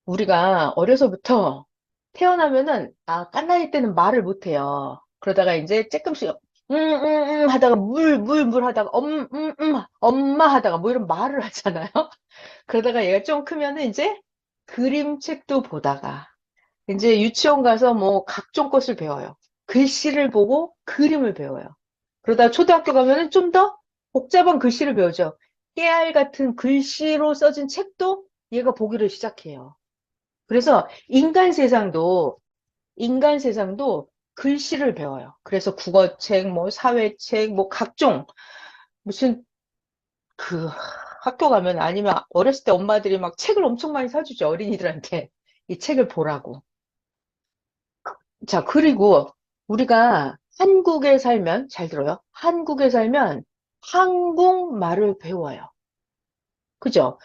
우리가 어려서부터 태어나면은, 갓난이 때는 말을 못해요. 그러다가 이제 조금씩, 하다가 물 하다가, 엄마 하다가 뭐 이런 말을 하잖아요. 그러다가 얘가 좀 크면은 이제 그림책도 보다가, 이제 유치원 가서 뭐 각종 것을 배워요. 글씨를 보고 그림을 배워요. 그러다 초등학교 가면은 좀 더 복잡한 글씨를 배우죠. 깨알 같은 글씨로 써진 책도 얘가 보기를 시작해요. 그래서 인간 세상도 글씨를 배워요. 그래서 국어책, 뭐 사회책, 뭐 각종 무슨 그 학교 가면 아니면 어렸을 때 엄마들이 막 책을 엄청 많이 사주죠. 어린이들한테 이 책을 보라고. 자, 그리고 우리가 한국에 살면 잘 들어요. 한국에 살면 한국말을 배워요. 그죠?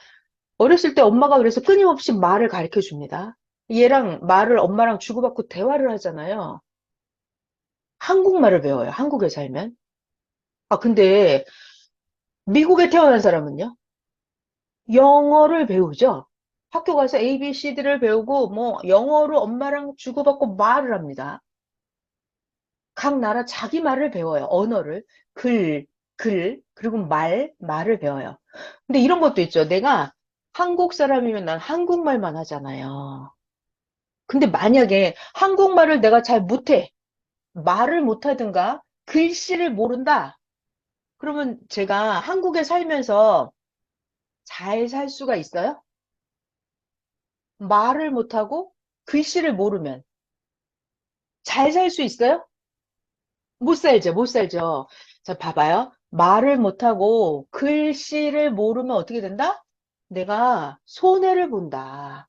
어렸을 때 엄마가 그래서 끊임없이 말을 가르쳐 줍니다. 얘랑 말을 엄마랑 주고받고 대화를 하잖아요. 한국말을 배워요. 한국에 살면. 근데 미국에 태어난 사람은요? 영어를 배우죠. 학교 가서 ABCD를 배우고 뭐 영어로 엄마랑 주고받고 말을 합니다. 각 나라 자기 말을 배워요. 언어를. 글, 그리고 말을 배워요. 근데 이런 것도 있죠. 내가 한국 사람이면 난 한국말만 하잖아요. 근데 만약에 한국말을 내가 잘 못해. 말을 못하든가 글씨를 모른다. 그러면 제가 한국에 살면서 잘 살 수가 있어요? 말을 못하고 글씨를 모르면 잘 살 수 있어요? 못 살죠, 못 살죠. 자, 봐봐요. 말을 못하고 글씨를 모르면 어떻게 된다? 내가 손해를 본다.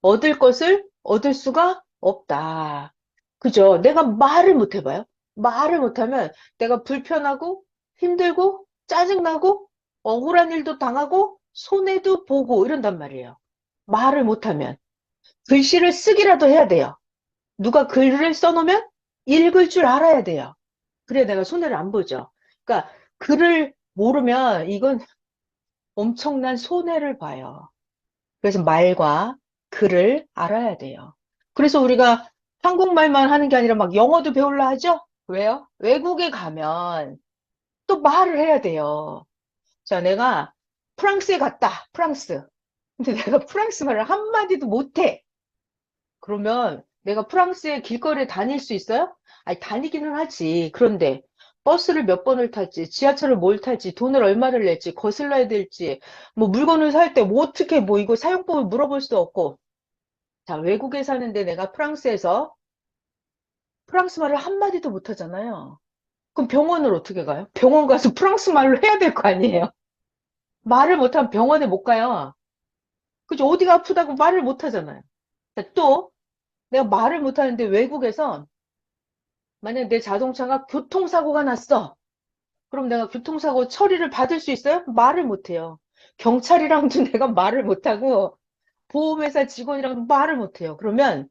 얻을 것을 얻을 수가 없다. 그죠? 내가 말을 못 해봐요. 말을 못하면 내가 불편하고 힘들고 짜증나고 억울한 일도 당하고 손해도 보고 이런단 말이에요. 말을 못하면. 글씨를 쓰기라도 해야 돼요. 누가 글을 써놓으면 읽을 줄 알아야 돼요. 그래야 내가 손해를 안 보죠. 그러니까 글을 모르면 이건 엄청난 손해를 봐요. 그래서 말과 글을 알아야 돼요. 그래서 우리가 한국말만 하는 게 아니라 막 영어도 배우려 하죠? 왜요? 외국에 가면 또 말을 해야 돼요. 자, 내가 프랑스에 갔다. 프랑스. 근데 내가 프랑스 말을 한마디도 못해. 그러면 내가 프랑스의 길거리에 다닐 수 있어요? 아니, 다니기는 하지. 그런데 버스를 몇 번을 탈지, 지하철을 뭘 탈지, 돈을 얼마를 낼지, 거슬러야 될지, 뭐 물건을 살 때 뭐 어떻게 뭐 이거 사용법을 물어볼 수도 없고. 자, 외국에 사는데 내가 프랑스에서 프랑스 말을 한마디도 못 하잖아요. 그럼 병원을 어떻게 가요? 병원 가서 프랑스 말로 해야 될 거 아니에요? 말을 못하면 병원에 못 가요. 그죠? 어디가 아프다고 말을 못 하잖아요. 자, 또 내가 말을 못 하는데 외국에서 만약 내 자동차가 교통사고가 났어. 그럼 내가 교통사고 처리를 받을 수 있어요? 말을 못해요. 경찰이랑도 내가 말을 못하고 보험회사 직원이랑도 말을 못해요. 그러면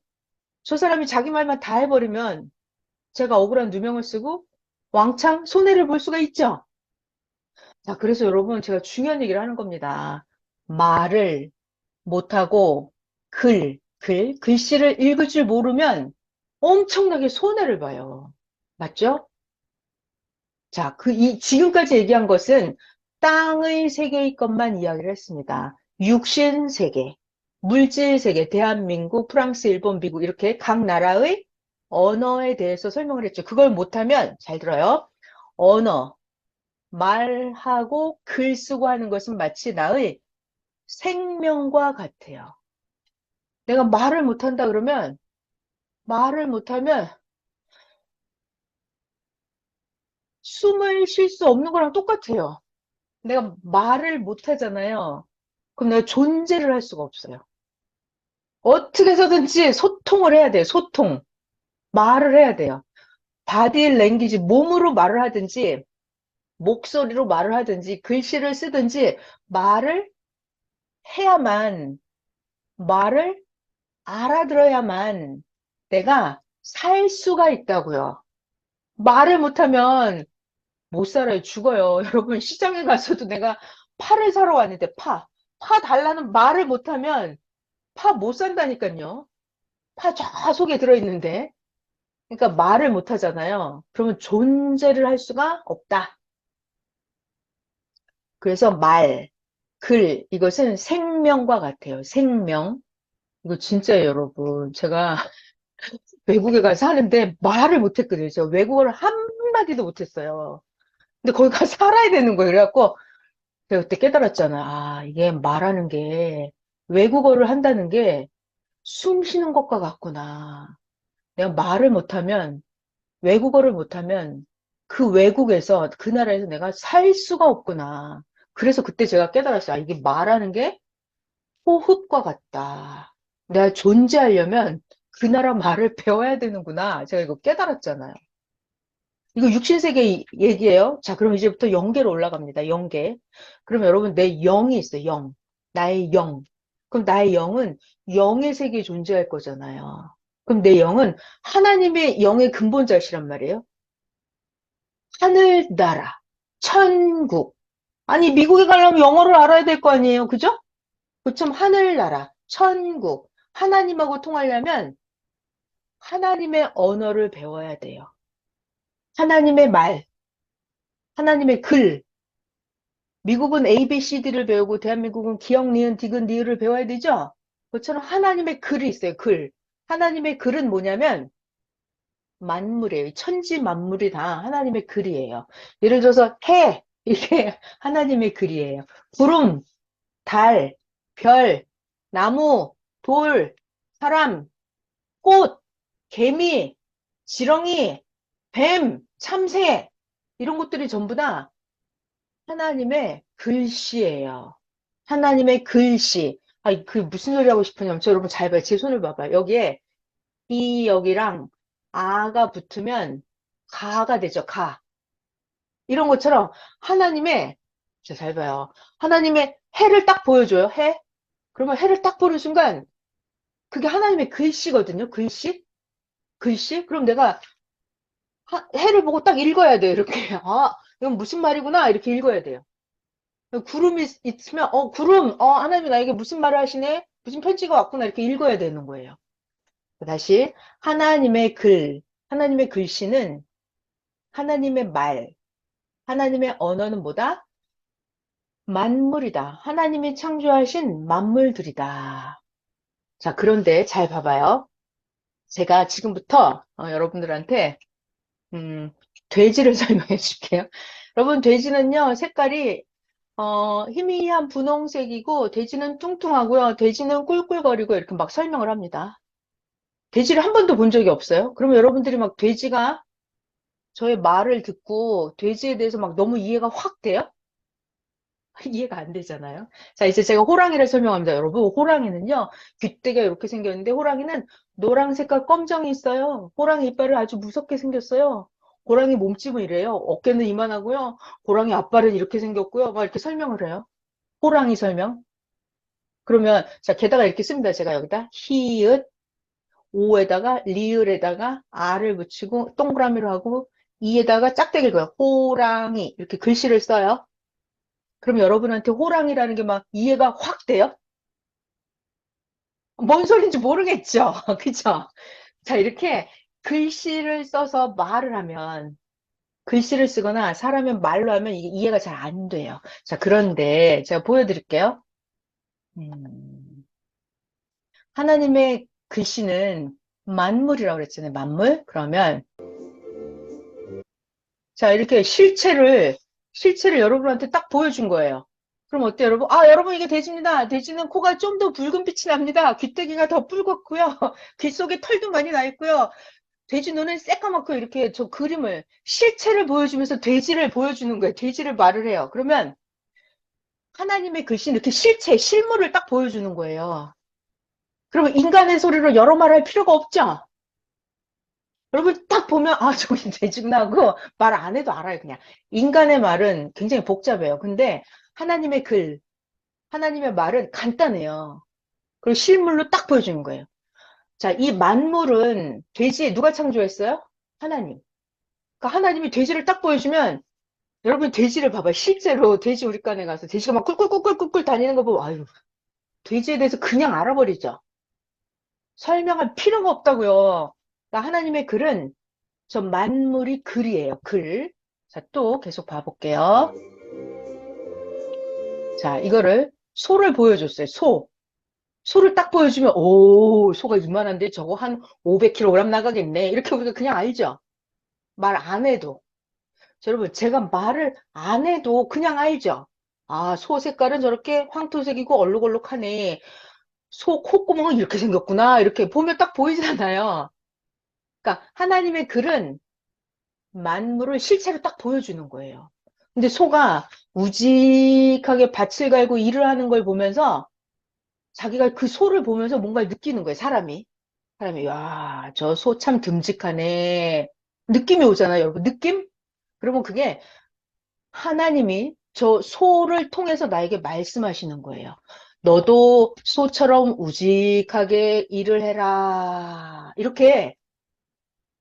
저 사람이 자기 말만 다 해버리면 제가 억울한 누명을 쓰고 왕창 손해를 볼 수가 있죠. 자, 그래서 여러분 제가 중요한 얘기를 하는 겁니다. 말을 못하고 글씨를 읽을 줄 모르면 엄청나게 손해를 봐요. 맞죠? 자, 지금까지 얘기한 것은 땅의 세계의 것만 이야기를 했습니다. 육신 세계, 물질 세계, 대한민국, 프랑스, 일본, 미국, 이렇게 각 나라의 언어에 대해서 설명을 했죠. 그걸 못하면, 잘 들어요. 언어, 말하고 글 쓰고 하는 것은 마치 나의 생명과 같아요. 내가 말을 못하면 숨을 쉴 수 없는 거랑 똑같아요. 내가 말을 못하잖아요. 그럼 내가 존재를 할 수가 없어요. 어떻게 해서든지 소통을 해야 돼요. 소통. 말을 해야 돼요. 바디 랭귀지, 몸으로 말을 하든지, 목소리로 말을 하든지, 글씨를 쓰든지, 말을 해야만, 말을 알아들어야만 내가 살 수가 있다고요. 말을 못하면 못 살아요. 죽어요. 여러분, 시장에 가서도 내가 파를 사러 왔는데, 파 달라는 말을 못하면 파 못 산다니까요. 파 저 속에 들어있는데. 그러니까 말을 못 하잖아요. 그러면 존재를 할 수가 없다. 그래서 말, 글, 이것은 생명과 같아요. 생명. 이거 진짜예요, 여러분. 제가 외국에 가서 사는데 말을 못 했거든요. 제가 외국어를 한마디도 못 했어요. 근데 거기 가서 살아야 되는 거예요. 그래갖고 제가 그때 깨달았잖아요. 아, 이게 말하는 게 외국어를 한다는 게 숨 쉬는 것과 같구나. 내가 말을 못하면 외국어를 못하면 그 외국에서 그 나라에서 내가 살 수가 없구나. 그래서 그때 제가 깨달았어요. 아, 이게 말하는 게 호흡과 같다. 내가 존재하려면 그 나라 말을 배워야 되는구나. 제가 이거 깨달았잖아요. 이거 육신세계 얘기예요. 자, 그럼 이제부터 영계로 올라갑니다. 영계. 그럼 여러분, 내 영이 있어요. 영. 나의 영. 그럼 나의 영은 영의 세계에 존재할 거잖아요. 그럼 내 영은 하나님의 영의 근본자시란 말이에요. 하늘나라, 천국. 아니, 미국에 가려면 영어를 알아야 될 거 아니에요. 그죠? 그처럼 하늘나라, 천국. 하나님하고 통하려면 하나님의 언어를 배워야 돼요. 하나님의 말, 하나님의 글. 미국은 ABCD를 배우고 대한민국은 기역, 니은, 디귿, 리을을 배워야 되죠? 그처럼 하나님의 글이 있어요. 글. 하나님의 글은 뭐냐면 만물이에요. 천지 만물이 다 하나님의 글이에요. 예를 들어서 해. 이게 하나님의 글이에요. 구름, 달, 별, 나무, 돌, 사람, 꽃, 개미, 지렁이, 뱀, 참새, 이런 것들이 전부 다 하나님의 글씨예요. 하나님의 글씨. 아, 그 무슨 소리 하고 싶으냐면, 저 여러분 잘 봐요. 제 손을 봐봐요. 여기에 이 여기랑 아가 붙으면 가가 되죠. 가. 이런 것처럼 하나님의, 잘 봐요. 하나님의 해를 딱 보여줘요. 해. 그러면 해를 딱 보는 순간 그게 하나님의 글씨거든요. 글씨? 글씨? 그럼 내가 해를 보고 딱 읽어야 돼요. 이렇게. 아, 이건 무슨 말이구나. 이렇게 읽어야 돼요. 구름이 있으면, 구름, 하나님이 나에게 무슨 말을 하시네? 무슨 편지가 왔구나. 이렇게 읽어야 되는 거예요. 다시, 하나님의 글, 하나님의 글씨는 하나님의 말, 하나님의 언어는 뭐다? 만물이다. 하나님이 창조하신 만물들이다. 자, 그런데 잘 봐봐요. 제가 지금부터 여러분들한테 음, 돼지를 설명해 줄게요. 여러분, 돼지는요, 색깔이 희미한 분홍색이고, 돼지는 뚱뚱하고요, 돼지는 꿀꿀거리고, 이렇게 막 설명을 합니다. 돼지를 한 번도 본 적이 없어요? 그러면 여러분들이 막 돼지가 저의 말을 듣고, 돼지에 대해서 막 너무 이해가 확 돼요? 이해가 안 되잖아요. 자, 이제 제가 호랑이를 설명합니다. 여러분, 호랑이는요, 귀때가 이렇게 생겼는데, 호랑이는 노란색과 검정이 있어요. 호랑이 이빨을 아주 무섭게 생겼어요. 호랑이 몸집은 이래요. 어깨는 이만하고요. 호랑이 앞발은 이렇게 생겼고요. 막 이렇게 설명을 해요. 호랑이 설명. 그러면, 자, 게다가 이렇게 씁니다. 제가 여기다. 히읗, 오에다가, 리을에다가, 아를 붙이고, 동그라미로 하고, 이에다가 짝대기를 그어요. 호랑이. 이렇게 글씨를 써요. 그럼 여러분한테 호랑이라는 게 막 이해가 확 돼요? 뭔 소린지 모르겠죠? 그죠? 자, 이렇게 글씨를 써서 말을 하면, 글씨를 쓰거나 사람의 말로 하면 이게 이해가 잘 안 돼요. 자, 그런데 제가 보여드릴게요. 음, 하나님의 글씨는 만물이라고 그랬잖아요. 만물? 그러면, 자, 이렇게 실체를 여러분한테 딱 보여준 거예요. 그럼 어때요, 여러분? 아, 여러분, 이게 돼지입니다. 돼지는 코가 좀 더 붉은 빛이 납니다. 귀때기가 더 붉었고요. 귀 속에 털도 많이 나 있고요. 돼지 눈은 새까맣고 이렇게 저 그림을, 실체를 보여주면서 돼지를 보여주는 거예요. 돼지를 말을 해요. 그러면 하나님의 글씨는 이렇게 실체, 실물을 딱 보여주는 거예요. 그러면 인간의 소리로 여러 말 할 필요가 없죠? 여러분 딱 보면, 아, 저기 돼지구나 하고 말 안 해도 알아요, 그냥. 인간의 말은 굉장히 복잡해요. 근데 하나님의 글, 하나님의 말은 간단해요. 그리고 실물로 딱 보여주는 거예요. 자, 이 만물은 돼지 누가 창조했어요? 하나님. 그러니까 하나님이 돼지를 딱 보여주면 여러분 돼지를 봐봐요. 실제로 돼지 우리관에 가서 돼지가 막 꿀꿀꿀꿀꿀 다니는 거 보고 아유, 돼지에 대해서 그냥 알아버리죠. 설명할 필요가 없다고요. 그러니까 하나님의 글은 저 만물이 글이에요. 글. 자, 또 계속 봐볼게요. 자, 이거를 소를 보여줬어요. 소. 소를 딱 보여주면 오, 소가 이만한데 저거 한 500kg 나가겠네. 이렇게 우리가 그냥 알죠. 말 안 해도. 자, 여러분, 제가 말을 안 해도 그냥 알죠. 아, 소 색깔은 저렇게 황토색이고 얼룩얼룩하네. 소 콧구멍은 이렇게 생겼구나. 이렇게 보면 딱 보이잖아요. 그러니까 하나님의 글은 만물을 실체로 딱 보여주는 거예요. 근데 소가 우직하게 밭을 갈고 일을 하는 걸 보면서 자기가 그 소를 보면서 뭔가를 느끼는 거예요, 사람이. 사람이, 야, 저 소 참 듬직하네. 느낌이 오잖아요, 여러분. 느낌? 그러면 그게 하나님이 저 소를 통해서 나에게 말씀하시는 거예요. 너도 소처럼 우직하게 일을 해라. 이렇게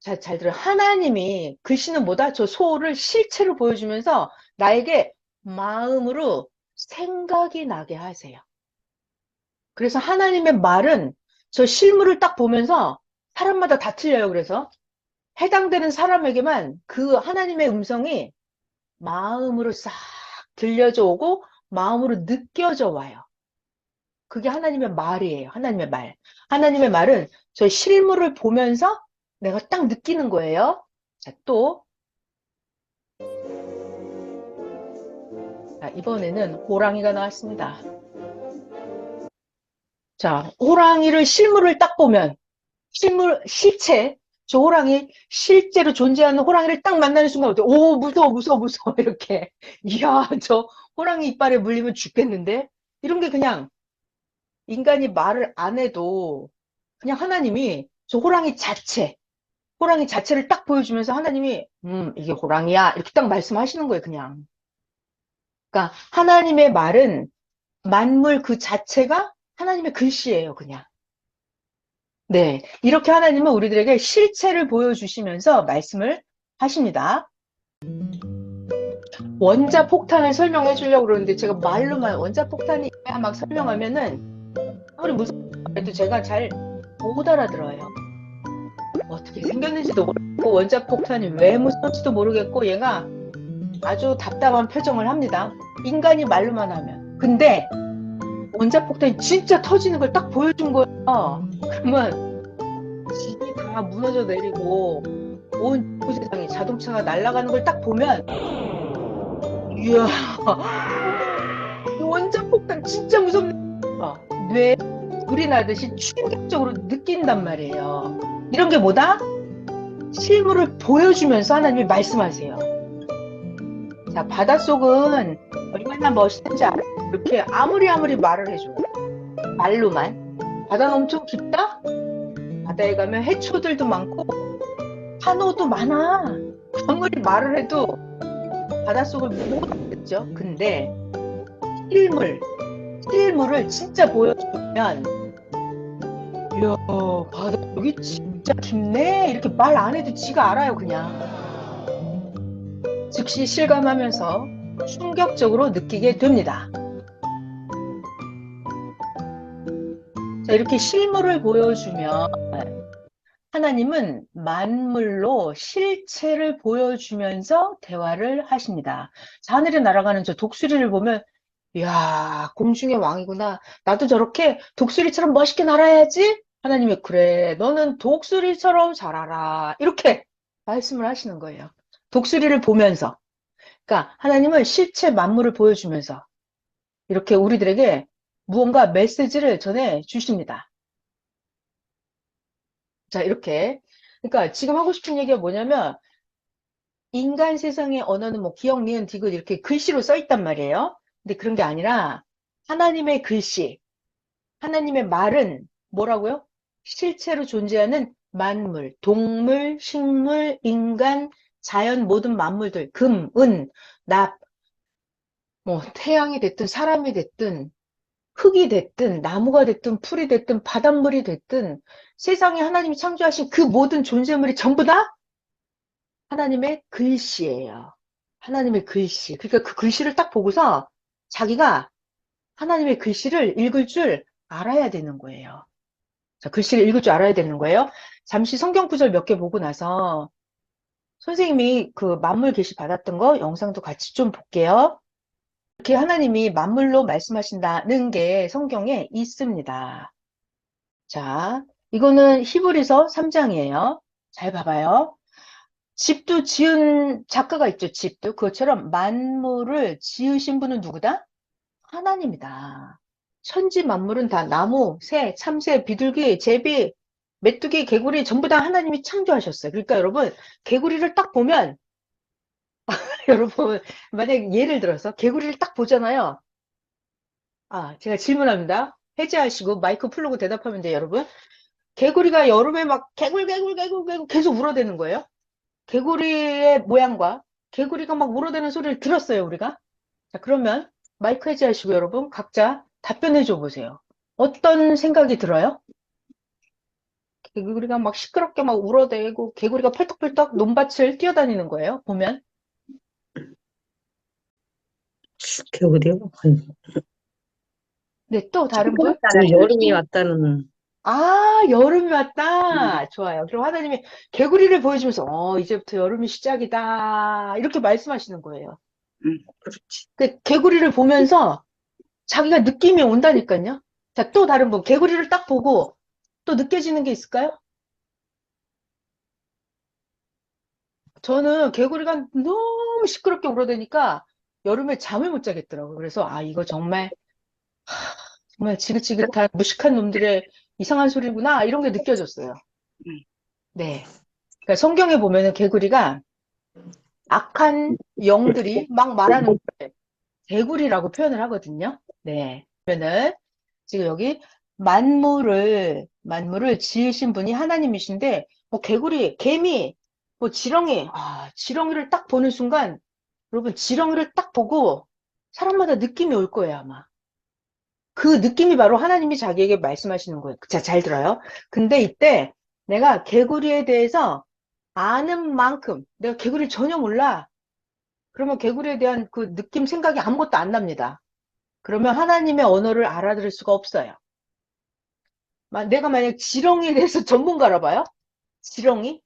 잘 들어요. 하나님이 글씨는 뭐다? 저 소를 실체로 보여주면서 나에게 마음으로 생각이 나게 하세요. 그래서 하나님의 말은 저 실물을 딱 보면서 사람마다 다 틀려요. 그래서 해당되는 사람에게만 그 하나님의 음성이 마음으로 싹 들려져 오고 마음으로 느껴져 와요. 그게 하나님의 말이에요. 하나님의 말. 하나님의 말은 저 실물을 보면서 내가 딱 느끼는 거예요. 자, 또 자, 이번에는 호랑이가 나왔습니다. 자, 호랑이를 실물을 딱 보면 실체, 저 호랑이 실제로 존재하는 호랑이를 딱 만나는 순간 어때? 오, 무서워, 무서워, 무서워 이렇게. 이야, 저 호랑이 이빨에 물리면 죽겠는데? 이런 게 그냥 인간이 말을 안 해도 그냥 하나님이 저 호랑이 자체를 딱 보여주면서 하나님이 이게 호랑이야 이렇게 딱 말씀하시는 거예요, 그냥. 그러니까 하나님의 말은 만물 그 자체가 하나님의 글씨예요, 그냥. 네. 이렇게 하나님은 우리들에게 실체를 보여주시면서 말씀을 하십니다. 원자폭탄을 설명해 주려고 그러는데 제가 말로만 원자폭탄이 막 설명하면은 아무리 무서워도 제가 잘 못 알아들어요. 어떻게 생겼는지도 모르겠고 원자폭탄이 왜 무서운지도 모르겠고 얘가 아주 답답한 표정을 합니다. 인간이 말로만 하면. 근데 원자폭탄이 진짜 터지는 걸 딱 보여준 거예요. 그러면 집이 다 무너져 내리고 온 세상에 자동차가 날아가는 걸 딱 보면 이야 원자폭탄 진짜 무섭네. 뇌 불이 나듯이 충격적으로 느낀단 말이에요. 이런 게 뭐다? 실물을 보여주면서 하나님이 말씀하세요. 자, 바닷속은 얼마나 멋있는지 알아요? 이렇게 아무리 말을 해줘요. 말로만. 바다는 엄청 깊다? 바다에 가면 해초들도 많고 산호도 많아. 아무리 말을 해도 바닷속을 못 알겠죠. 근데 실물, 실물을 진짜 보여주면 이야, 바다 여기 진짜 깊네? 이렇게 말 안 해도 지가 알아요, 그냥. 즉시 실감하면서 충격적으로 느끼게 됩니다. 자, 이렇게 실물을 보여주면 하나님은 만물로 실체를 보여주면서 대화를 하십니다. 자, 하늘에 날아가는 저 독수리를 보면 이야, 공중의 왕이구나. 나도 저렇게 독수리처럼 멋있게 날아야지. 하나님이 그래, 너는 독수리처럼 자라라. 이렇게 말씀을 하시는 거예요. 독수리를 보면서. 그러니까 하나님은 실체 만물을 보여주면서 이렇게 우리들에게 무언가 메시지를 전해 주십니다. 자, 이렇게. 그러니까 지금 하고 싶은 얘기가 뭐냐면 인간 세상의 언어는 뭐 기역, 니은, 디귿 이렇게 글씨로 써 있단 말이에요. 근데 그런 게 아니라 하나님의 글씨, 하나님의 말은 뭐라고요? 실체로 존재하는 만물, 동물, 식물, 인간, 자연 모든 만물들, 금, 은, 납, 뭐 태양이 됐든 사람이 됐든 흙이 됐든 나무가 됐든 풀이 됐든 바닷물이 됐든 세상에 하나님이 창조하신 그 모든 존재물이 전부 다 하나님의 글씨예요. 하나님의 글씨. 그러니까 그 글씨를 딱 보고서 자기가 하나님의 글씨를 읽을 줄 알아야 되는 거예요. 자, 글씨를 읽을 줄 알아야 되는 거예요. 잠시 성경 구절 몇 개 보고 나서 선생님이 그 만물 계시 받았던 거 영상도 같이 좀 볼게요. 이렇게 하나님이 만물로 말씀하신다는 게 성경에 있습니다. 자, 이거는 히브리서 3장이에요. 잘 봐봐요. 집도 지은 작가가 있죠. 집도. 그것처럼 만물을 지으신 분은 누구다? 하나님이다. 천지 만물은 다 나무, 새, 참새, 비둘기, 제비, 메뚜기, 개구리 전부 다 하나님이 창조하셨어요. 그러니까 여러분, 개구리를 딱 보면 여러분, 만약 예를 들어서 개구리를 딱 보잖아요. 아, 제가 질문합니다. 해제하시고 마이크 풀고 대답하면 돼요, 여러분. 개구리가 여름에 막 개굴 계속 울어대는 거예요. 개구리의 모양과 개구리가 막 울어대는 소리를 들었어요, 우리가. 자, 그러면 마이크 해제하시고 여러분 각자 답변해 줘 보세요. 어떤 생각이 들어요? 개구리가 막 시끄럽게 막 울어대고 개구리가 펄떡펄떡 논밭을 뛰어다니는 거예요, 보면. 개구리요? 네, 또 다른 분? 여름이 왔다는. 아, 여름이 왔다. 좋아요. 그럼 하나님이 개구리를 보여주면서, 이제부터 여름이 시작이다. 이렇게 말씀하시는 거예요. 그렇지. 그 개구리를 보면서 자기가 느낌이 온다니까요. 자, 또 다른 분. 개구리를 딱 보고 또 느껴지는 게 있을까요? 저는 개구리가 너무 시끄럽게 울어대니까 여름에 잠을 못 자겠더라고요. 그래서, 이거 정말 지긋지긋한 무식한 놈들의 이상한 소리구나. 이런 게 느껴졌어요. 음. 네. 그러니까 성경에 보면은 개구리가 악한 영들이 막 말하는 걸 개구리라고 표현을 하거든요. 네. 그러면은 지금 여기 만물을 지으신 분이 하나님이신데, 뭐 개구리, 개미, 뭐 지렁이, 지렁이를 딱 보는 순간, 여러분 지렁이를 딱 보고 사람마다 느낌이 올 거예요, 아마. 그 느낌이 바로 하나님이 자기에게 말씀하시는 거예요. 자, 잘 들어요. 근데 이때 내가 개구리에 대해서 아는 만큼, 내가 개구리를 전혀 몰라. 그러면 개구리에 대한 그 느낌, 생각이 아무것도 안 납니다. 그러면 하나님의 언어를 알아들을 수가 없어요. 내가 만약 지렁이에 대해서 전문가라 봐요? 지렁이?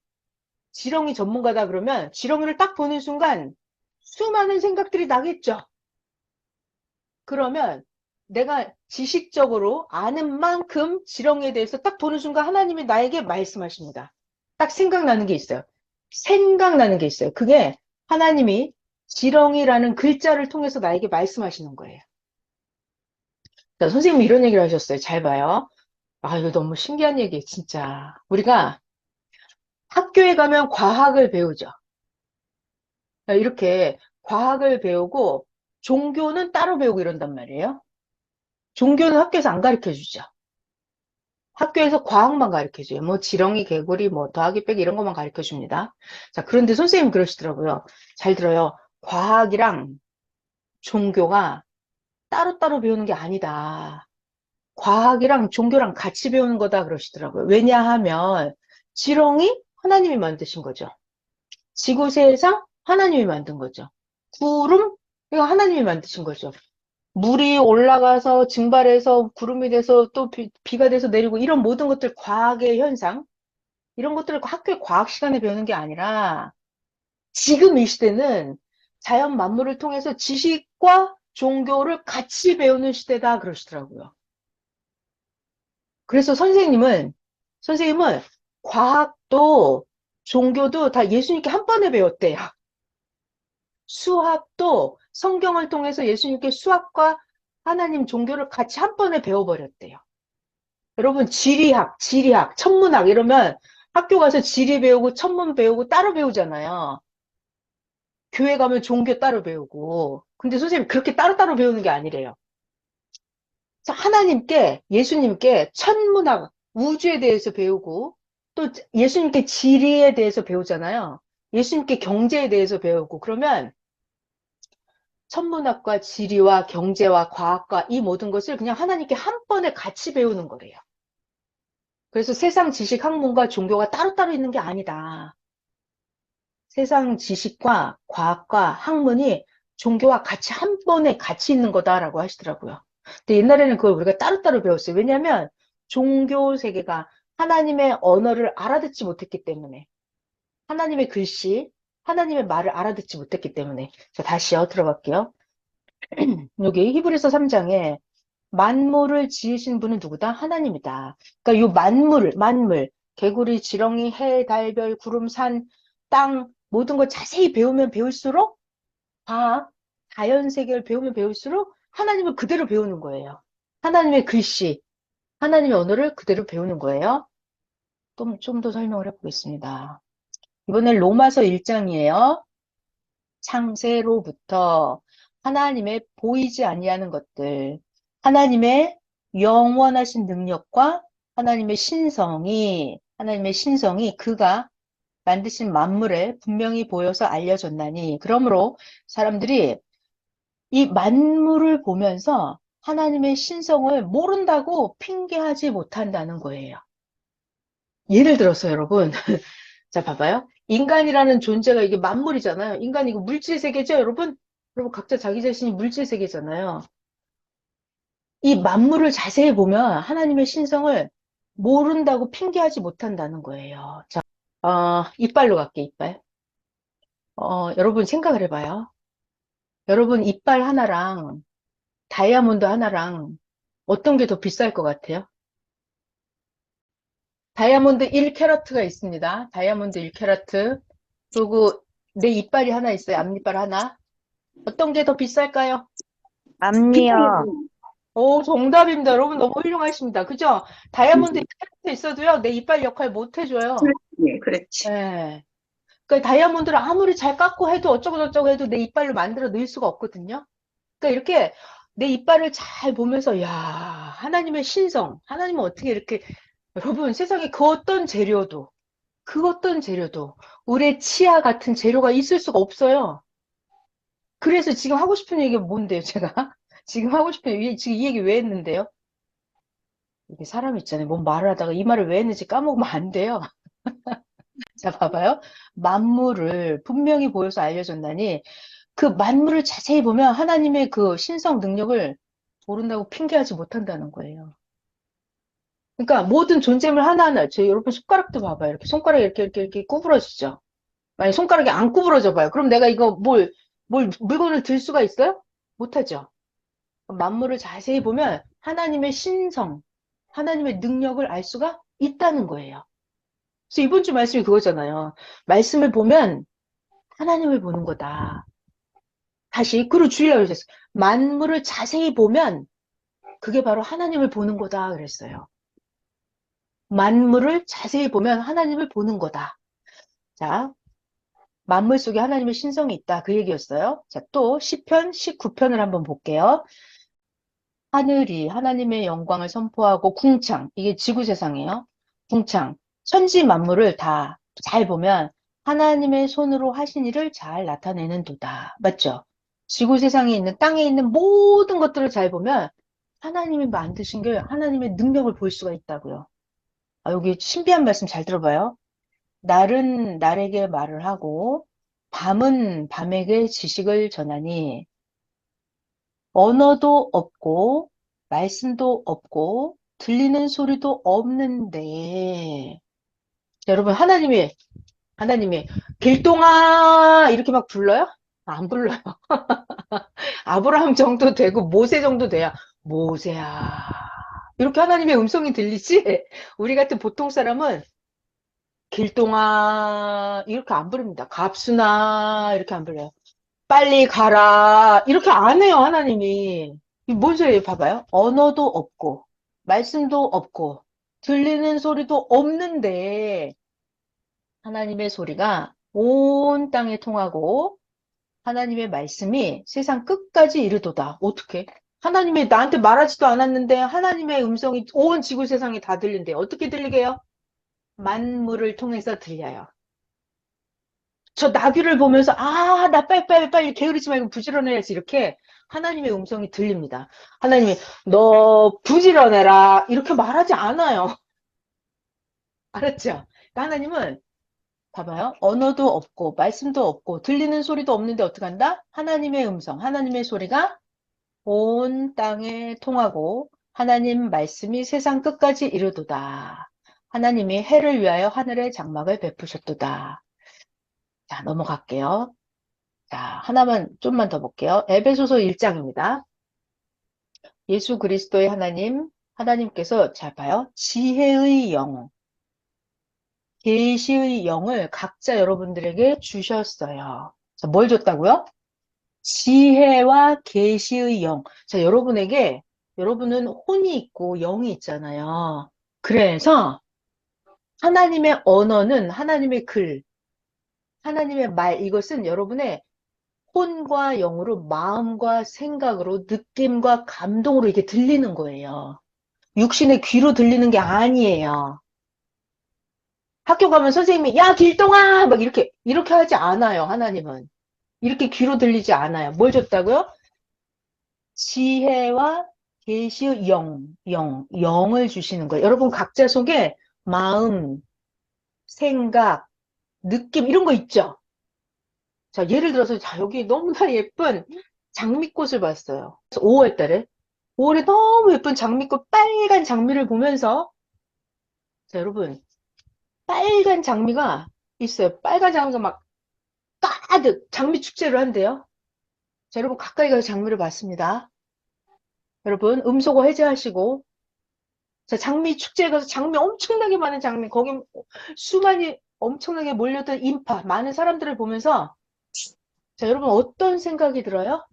지렁이 전문가다 그러면 지렁이를 딱 보는 순간 수많은 생각들이 나겠죠. 그러면 내가 지식적으로 아는 만큼 지렁이에 대해서 딱 보는 순간 하나님이 나에게 말씀하십니다. 딱 생각나는 게 있어요. 생각나는 게 있어요. 그게 하나님이 지렁이라는 글자를 통해서 나에게 말씀하시는 거예요. 자, 선생님이 이런 얘기를 하셨어요. 잘 봐요. 이거 너무 신기한 얘기예요, 진짜. 우리가 학교에 가면 과학을 배우죠. 이렇게 과학을 배우고 종교는 따로 배우고 이런단 말이에요. 종교는 학교에서 안 가르쳐 주죠. 학교에서 과학만 가르쳐 줘요. 뭐 지렁이, 개구리, 뭐 더하기 빼기 이런 것만 가르쳐 줍니다. 자, 그런데 선생님 그러시더라고요. 잘 들어요. 과학이랑 종교가 따로따로 배우는 게 아니다. 과학이랑 종교랑 같이 배우는 거다 그러시더라고요. 왜냐하면 지렁이 하나님이 만드신 거죠. 지구세상 하나님이 만든 거죠. 구름 이거 하나님이 만드신 거죠. 물이 올라가서 증발해서 구름이 돼서 또 비가 돼서 내리고 이런 모든 것들 과학의 현상 이런 것들을 학교의 과학 시간에 배우는 게 아니라 지금 이 시대는 자연 만물을 통해서 지식과 종교를 같이 배우는 시대다 그러시더라고요. 그래서 선생님은 과학도 종교도 다 예수님께 한 번에 배웠대요. 수학도 성경을 통해서 예수님께 수학과 하나님 종교를 같이 한 번에 배워버렸대요. 여러분, 지리학, 천문학 이러면 학교 가서 지리 배우고 천문 배우고 따로 배우잖아요. 교회 가면 종교 따로 배우고. 근데 선생님 그렇게 따로따로 배우는 게 아니래요. 예수님께 천문학, 우주에 대해서 배우고, 또 예수님께 지리에 대해서 배우잖아요. 예수님께 경제에 대해서 배우고, 그러면 천문학과 지리와 경제와 과학과 이 모든 것을 그냥 하나님께 한 번에 같이 배우는 거래요. 그래서 세상 지식 학문과 종교가 따로따로 있는 게 아니다. 세상 지식과 과학과 학문이 종교와 같이 한 번에 같이 있는 거다라고 하시더라고요. 근데 옛날에는 그걸 우리가 따로따로 배웠어요. 왜냐하면 종교 세계가 하나님의 언어를 알아듣지 못했기 때문에, 하나님의 글씨, 하나님의 말을 알아듣지 못했기 때문에. 자, 다시요. 들어갈게요. 여기 히브리서 3장에 만물을 지으신 분은 누구다? 하나님이다. 그러니까 이 만물, 개구리, 지렁이, 해, 달, 별, 구름, 산, 땅, 모든 걸 자세히 배우면 배울수록 과학, 자연 세계를 배우면 배울수록 하나님을 그대로 배우는 거예요. 하나님의 글씨, 하나님의 언어를 그대로 배우는 거예요. 좀 더 설명을 해보겠습니다. 이번엔 로마서 1장이에요. 창세로부터 하나님의 보이지 아니하는 것들, 하나님의 영원하신 능력과 하나님의 신성이 그가 만드신 만물에 분명히 보여서 알려졌나니, 그러므로 사람들이 이 만물을 보면서 하나님의 신성을 모른다고 핑계하지 못한다는 거예요. 예를 들어서 여러분, 자, 봐봐요. 인간이라는 존재가 이게 만물이잖아요. 인간 이거 물질 세계죠, 여러분? 여러분 각자 자기 자신이 물질 세계잖아요. 이 만물을 자세히 보면 하나님의 신성을 모른다고 핑계하지 못한다는 거예요. 자, 이빨로 갈게, 이빨. 여러분 생각을 해봐요. 여러분 이빨 하나랑 다이아몬드 하나랑 어떤 게 더 비쌀 것 같아요? 다이아몬드 1캐러트가 있습니다. 다이아몬드 1캐러트. 그리고 내 이빨이 하나 있어요. 앞니빨 하나. 어떤 게 더 비쌀까요? 앞니요. 오, 정답입니다. 여러분 너무 훌륭하십니다. 그죠? 다이아몬드 1캐러트 있어도요, 내 이빨 역할 못 해줘요. 네, 그렇지. 예. 그러니까 다이아몬드를 아무리 잘 깎고 해도 어쩌고 저쩌고 해도 내 이빨로 만들어 낼 수가 없거든요. 그러니까 이렇게 내 이빨을 잘 보면서, 야, 하나님의 신성, 하나님은 어떻게 이렇게, 여러분 세상에 그 어떤 재료도 우리의 치아 같은 재료가 있을 수가 없어요. 그래서 지금 하고 싶은 얘기가 뭔데요, 제가? 지금 하고 싶은 얘기, 지금 이 얘기 왜 했는데요? 이게 사람 있잖아요. 뭔 말을 하다가 이 말을 왜 했는지 까먹으면 안 돼요. 자, 봐봐요. 만물을 분명히 보여서 알려줬나니, 그 만물을 자세히 보면 하나님의 그 신성 능력을 모른다고 핑계하지 못한다는 거예요. 그러니까 모든 존재물 하나하나, 여러분 손가락도 봐봐요. 이렇게 손가락이 이렇게 구부러지죠. 만약 손가락이 안 구부러져 봐요. 그럼 내가 이거 물건을 들 수가 있어요? 못하죠. 만물을 자세히 보면 하나님의 신성, 하나님의 능력을 알 수가 있다는 거예요. 그래서 이번 주 말씀이 그거잖아요. 말씀을 보면 하나님을 보는 거다. 다시, 그리고 주일날 그랬어요. 만물을 자세히 보면 그게 바로 하나님을 보는 거다 그랬어요. 만물을 자세히 보면 하나님을 보는 거다. 자, 만물 속에 하나님의 신성이 있다. 그 얘기였어요. 자, 또 시편 19편을 한번 볼게요. 하늘이 하나님의 영광을 선포하고 궁창, 이게 지구 세상이에요. 궁창, 천지 만물을 다 잘 보면 하나님의 손으로 하신 일을 잘 나타내는 도다. 맞죠? 지구 세상에 있는 땅에 있는 모든 것들을 잘 보면 하나님이 만드신 게 하나님의 능력을 볼 수가 있다고요. 여기 신비한 말씀 잘 들어봐요. 날은 날에게 말을 하고 밤은 밤에게 지식을 전하니 언어도 없고 말씀도 없고 들리는 소리도 없는데, 여러분 하나님이 길동아 이렇게 막 불러요? 안 불러요. 아브라함 정도 되고 모세 정도 돼야 모세야 이렇게 하나님의 음성이 들리지. 우리 같은 보통 사람은 길동아 이렇게 안 부릅니다. 갑순아 이렇게 안 불러요. 빨리 가라 이렇게 안 해요. 하나님이. 이게 뭔 소리예요? 봐봐요. 언어도 없고 말씀도 없고 들리는 소리도 없는데 하나님의 소리가 온 땅에 통하고 하나님의 말씀이 세상 끝까지 이르도다. 어떻게? 하나님이 나한테 말하지도 않았는데 하나님의 음성이 온 지구 세상에 다 들린대. 어떻게 들리게요? 만물을 통해서 들려요. 저 나귀를 보면서 나 빨리 게으르지 말고 부지런해야지 이렇게 하나님의 음성이 들립니다. 하나님이 너 부지런해라 이렇게 말하지 않아요. 알았죠? 그러니까 하나님은 봐봐요. 언어도 없고 말씀도 없고 들리는 소리도 없는데 어떻게 한다? 하나님의 음성, 하나님의 소리가 온 땅에 통하고 하나님 말씀이 세상 끝까지 이르도다. 하나님이 해를 위하여 하늘의 장막을 베푸셨도다. 자, 넘어갈게요. 자, 하나만 좀만 더 볼게요. 에베소서 1장입니다. 예수 그리스도의 하나님께서 잘 봐요. 지혜의 영, 계시의 영을 각자 여러분들에게 주셨어요. 자, 뭘 줬다고요? 지혜와 계시의 영. 자, 여러분은 혼이 있고 영이 있잖아요. 그래서 하나님의 언어는 하나님의 글, 하나님의 말, 이것은 여러분의 혼과 영으로 마음과 생각으로 느낌과 감동으로 이게 들리는 거예요. 육신의 귀로 들리는 게 아니에요. 학교 가면 선생님이 야 길동아 막 이렇게 하지 않아요. 하나님은 이렇게 귀로 들리지 않아요. 뭘 줬다고요? 지혜와 계시의 영을 주시는 거예요. 여러분 각자 속에 마음, 생각, 느낌 이런 거 있죠? 자, 예를 들어서 자, 여기 너무나 예쁜 장미꽃을 봤어요. 5월 달에 5월에 너무 예쁜 장미꽃, 빨간 장미를 보면서 자, 여러분 빨간 장미가 있어요. 빨간 장미가 막 가득 장미 축제를 한대요. 자, 여러분 가까이 가서 장미를 봤습니다. 여러분 음소거 해제하시고 자, 장미 축제에 가서 장미 엄청나게 많은 장미 거기 수많이 엄청나게 몰려든 인파 많은 사람들을 보면서 자, 여러분 어떤 생각이 들어요?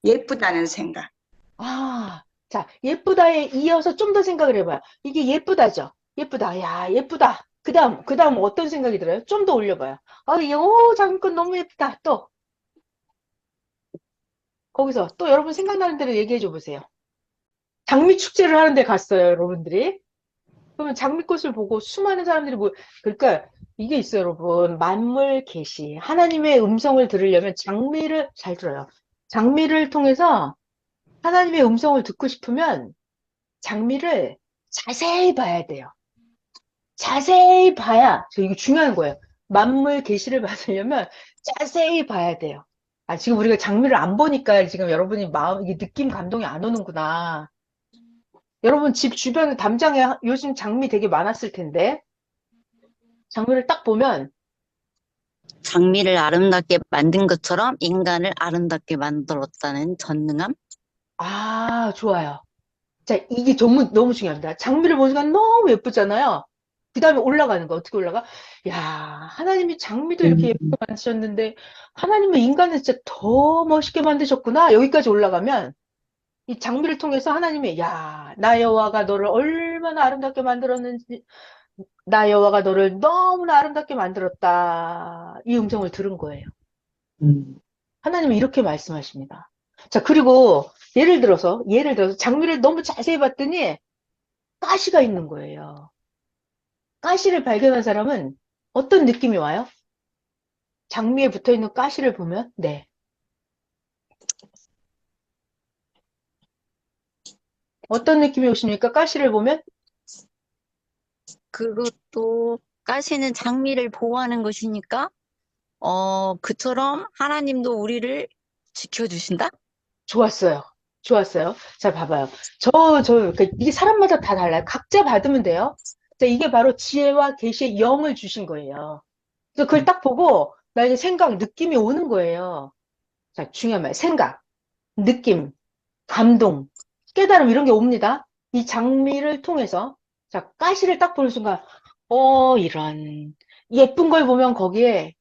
예쁘다는 생각. 아, 자, 예쁘다에 이어서 좀 더 생각을 해봐요. 이게 예쁘다죠? 예쁘다. 야, 예쁘다. 그 다음 어떤 생각이 들어요? 좀 더 올려봐요. 아, 장미꽃 너무 예쁘다. 또, 거기서 또 여러분 생각나는 대로 얘기해 줘 보세요. 장미 축제를 하는 데 갔어요, 여러분들이. 그러면 장미꽃을 보고 수많은 사람들이 그러니까 이게 있어요, 여러분. 만물 계시. 하나님의 음성을 들으려면 장미를 잘 들어요. 장미를 통해서 하나님의 음성을 듣고 싶으면 장미를 자세히 봐야 돼요. 자세히 봐야, 이거 중요한 거예요. 만물 계시를 받으려면 자세히 봐야 돼요. 아, 지금 우리가 장미를 안 보니까 지금 여러분이 이게 느낌, 감동이 안 오는구나. 여러분 집 주변 담장에 요즘 장미 되게 많았을 텐데, 장미를 딱 보면, 장미를 아름답게 만든 것처럼 인간을 아름답게 만들었다는 전능함? 아, 좋아요. 자, 이게 너무 중요합니다. 장미를 보는 순간 너무 예쁘잖아요. 그 다음에 올라가는 거, 어떻게 올라가? 야, 하나님이 장미도 이렇게 예쁘게 만드셨는데, 하나님은 인간을 진짜 더 멋있게 만드셨구나. 여기까지 올라가면, 이 장미를 통해서 하나님이, 야, 나 여호와가 너를 얼마나 아름답게 만들었는지, 나 여호와가 너를 너무나 아름답게 만들었다. 이 음성을 들은 거예요. 음. 하나님은 이렇게 말씀하십니다. 자, 그리고 예를 들어서 장미를 너무 자세히 봤더니 가시가 있는 거예요. 가시를 발견한 사람은 어떤 느낌이 와요? 장미에 붙어 있는 가시를 보면, 네. 어떤 느낌이 오십니까? 가시를 보면? 그리고 또 가시는 장미를 보호하는 것이니까, 그처럼 하나님도 우리를 지켜주신다? 좋았어요. 좋았어요. 자, 봐봐요. 그러니까 이게 사람마다 다 달라요. 각자 받으면 돼요. 자, 이게 바로 지혜와 계시의 영을 주신 거예요. 그래서 그걸 딱 보고 나에게 생각, 느낌이 오는 거예요. 자, 중요한 말. 생각, 느낌, 감동, 깨달음 이런 게 옵니다. 이 장미를 통해서. 자, 가시를 딱 보는 순간, 이런. 예쁜 걸 보면 거기에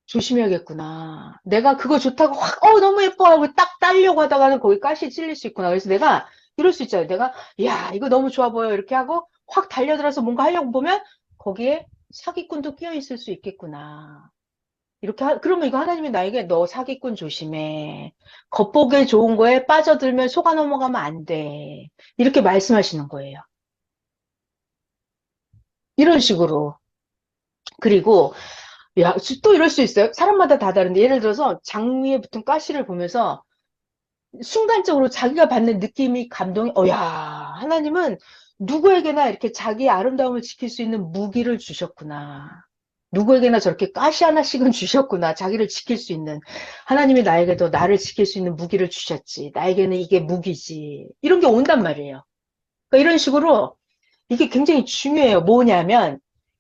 조심해야겠구나. 내가 그거 좋다고 확, 너무 예뻐 하고 딱 따려고 하다가는 거기 가시에 찔릴 수 있구나. 그래서 내가 이럴 수 있잖아요. 내가, 야, 이거 너무 좋아 보여. 이렇게 하고 확 달려들어서 뭔가 하려고 보면 거기에 사기꾼도 끼어 있을 수 있겠구나. 그러면 이거 하나님이 나에게 너 사기꾼 조심해. 겉보기에 좋은 거에 빠져들면 속아 넘어가면 안 돼. 이렇게 말씀하시는 거예요. 이런 식으로. 그리고 야, 또 이럴 수 있어요. 사람마다 다 다른데 예를 들어서 장미에 붙은 가시를 보면서 순간적으로 자기가 받는 느낌이 감동이 야, 하나님은 누구에게나 이렇게 자기의 아름다움을 지킬 수 있는 무기를 주셨구나. 누구에게나 저렇게 가시 하나씩은 주셨구나. 자기를 지킬 수 있는. 하나님이 나에게도 나를 지킬 수 있는 무기를 주셨지. 나에게는 이게 무기지. 이런 게 온단 말이에요. 그러니까 이런 식으로 이게 굉장히 중요해요. 뭐냐면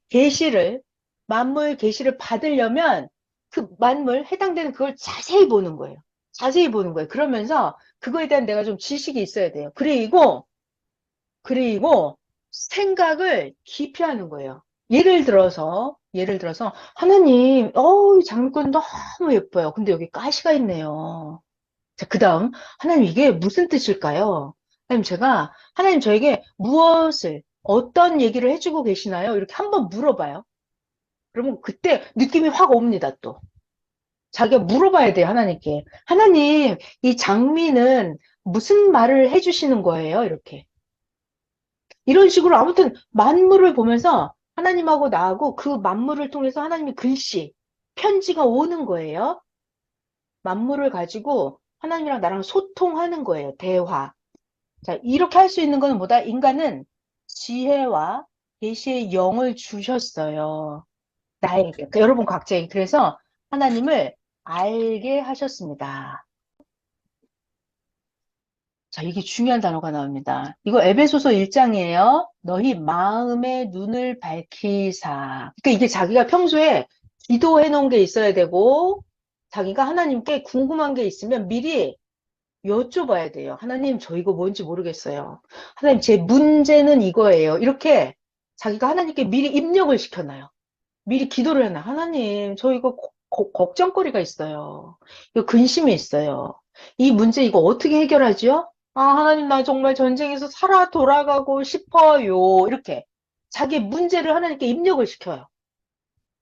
계시를 만물 계시를 받으려면 그 만물 해당되는 그걸 자세히 보는 거예요. 자세히 보는 거예요. 그러면서 그거에 대한 내가 좀 지식이 있어야 돼요. 그리고 생각을 깊이 하는 거예요. 예를 들어서 하나님, 이 장미꽃 너무 예뻐요. 근데 여기 가시가 있네요. 자, 그 다음 하나님 이게 무슨 뜻일까요? 하나님 저에게 어떤 얘기를 해주고 계시나요? 이렇게 한번 물어봐요. 그러면 그때 느낌이 확 옵니다, 또. 자기가 물어봐야 돼요, 하나님께. 하나님, 이 장미는 무슨 말을 해주시는 거예요? 이렇게. 이런 식으로 아무튼 만물을 보면서 하나님하고 나하고 그 만물을 통해서 하나님의 글씨, 편지가 오는 거예요. 만물을 가지고 하나님이랑 나랑 소통하는 거예요. 대화. 자, 이렇게 할 수 있는 거는 뭐다? 인간은 지혜와 계시의 영을 주셨어요. 나에게. 그러니까 여러분 각자에게. 그래서 하나님을 알게 하셨습니다. 자, 이게 중요한 단어가 나옵니다. 이거 에베소서 1장이에요. 너희 마음의 눈을 밝히사. 그러니까 이게 자기가 평소에 기도해 놓은 게 있어야 되고, 자기가 하나님께 궁금한 게 있으면 미리 여쭤봐야 돼요. 하나님, 저 이거 뭔지 모르겠어요. 하나님, 제 문제는 이거예요. 이렇게 자기가 하나님께 미리 입력을 시켜놔요. 미리 기도를 해놔. 하나님, 저 이거 걱정거리가 있어요. 이거 근심이 있어요. 이 문제 이거 어떻게 해결하죠? 아, 하나님, 나 정말 전쟁에서 살아 돌아가고 싶어요. 이렇게 자기 문제를 하나님께 입력을 시켜요.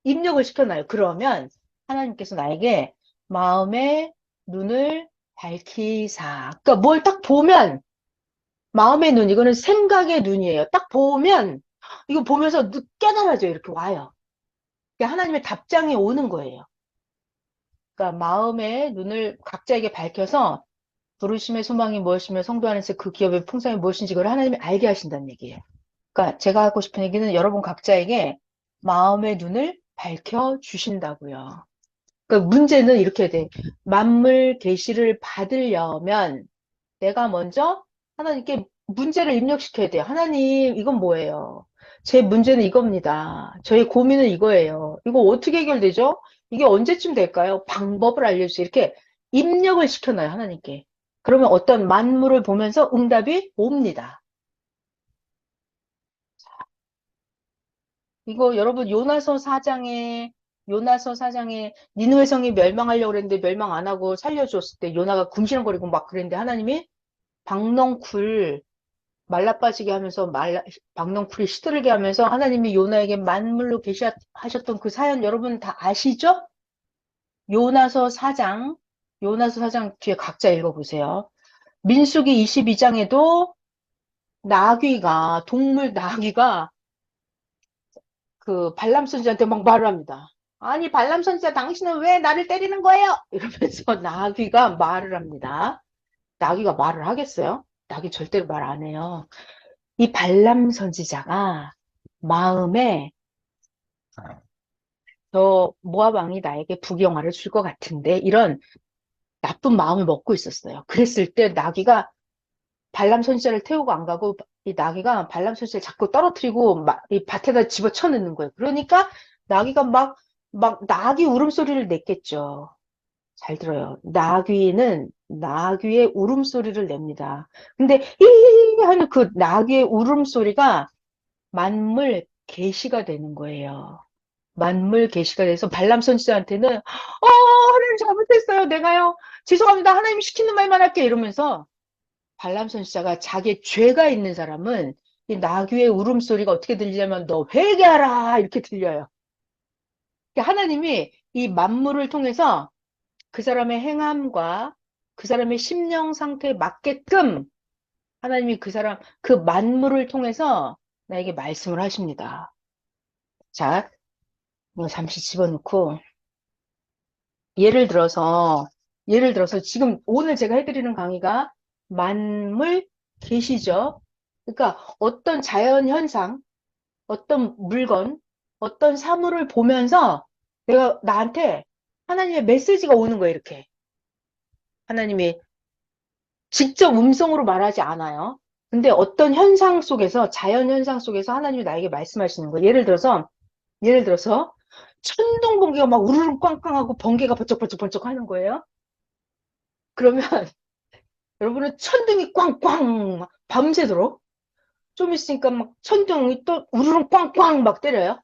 입력을 시켜놔요. 그러면 하나님께서 나에게 마음의 눈을 밝히사. 그러니까 뭘 딱 보면 마음의 눈, 이거는 생각의 눈이에요. 딱 보면 이거 보면서 깨달아져요. 이렇게 와요. 그러니까 하나님의 답장이 오는 거예요. 그러니까 마음의 눈을 각자에게 밝혀서 부르심의 소망이 무엇이며 성도 안에서 그 기업의 풍성이 무엇인지 그걸 하나님이 알게 하신다는 얘기예요. 그러니까 제가 하고 싶은 얘기는 여러분 각자에게 마음의 눈을 밝혀 주신다고요. 그러니까 문제는 이렇게 돼. 만물 계시를 받으려면 내가 먼저 하나님께 문제를 입력시켜야 돼요. 하나님, 이건 뭐예요? 제 문제는 이겁니다. 저의 고민은 이거예요. 이거 어떻게 해결되죠? 이게 언제쯤 될까요? 방법을 알려주세요. 이렇게 입력을 시켜놔요, 하나님께. 그러면 어떤 만물을 보면서 응답이 옵니다. 이거 여러분 요나서 4장에 니느웨 성이 멸망하려고 그랬는데 멸망 안 하고 살려줬을 때 요나가 궁시렁거리고 막 그랬는데 하나님이 박넝쿨 말라빠지게 하면서 박넝쿨이 시들게 하면서 하나님이 요나에게 만물로 계시하셨던 그 사연 여러분 다 아시죠? 요나서 4장 뒤에 각자 읽어보세요. 민수기 22장에도 나귀가 그 발람 선지자한테 막 말을 합니다. 아니 발람 선지자 당신은 왜 나를 때리는 거예요? 이러면서 나귀가 말을 합니다. 나귀가 말을 하겠어요? 나귀 절대로 말 안 해요. 이 발람 선지자가 마음에 저 모압 왕이 나에게 부경화를 줄 것 같은데 이런 나쁜 마음을 먹고 있었어요. 그랬을 때 나귀가 발람 선지자를 태우고 안 가고 이 나귀가 발람 선지자를 자꾸 떨어뜨리고 이 밭에다 집어쳐 넣는 거예요. 그러니까 나귀가 막 나귀 울음소리를 냈겠죠. 잘 들어요. 나귀는 나귀의 울음소리를 냅니다. 근데 이 하는 그 나귀의 울음소리가 만물 계시가 되는 거예요. 만물 계시가 돼서 발람 선지자한테는 하나님 잘못했어요. 내가요. 죄송합니다. 하나님 시키는 말만 할게 이러면서 발람 선지자가 자기의 죄가 있는 사람은 이 나귀의 울음소리가 어떻게 들리냐면 너 회개하라 이렇게 들려요. 그러니까 하나님이 이 만물을 통해서 그 사람의 행함과 그 사람의 심령 상태에 맞게끔 하나님이 그 만물을 통해서 나에게 말씀을 하십니다. 자, 이거 잠시 집어넣고 예를 들어서 지금 오늘 제가 해드리는 강의가 만물 계시죠. 그러니까 어떤 자연 현상, 어떤 물건, 어떤 사물을 보면서 내가 나한테 하나님의 메시지가 오는 거예요, 이렇게. 하나님이 직접 음성으로 말하지 않아요. 근데 어떤 현상 속에서, 자연 현상 속에서 하나님이 나에게 말씀하시는 거예요. 예를 들어서, 천둥 번개가 막 우르르 꽝꽝하고 번개가 번쩍번쩍 하는 거예요. 그러면 여러분은 천둥이 꽝꽝 막 밤새도록 좀 있으니까 막 천둥이 또 우르르 꽝꽝 막 때려요.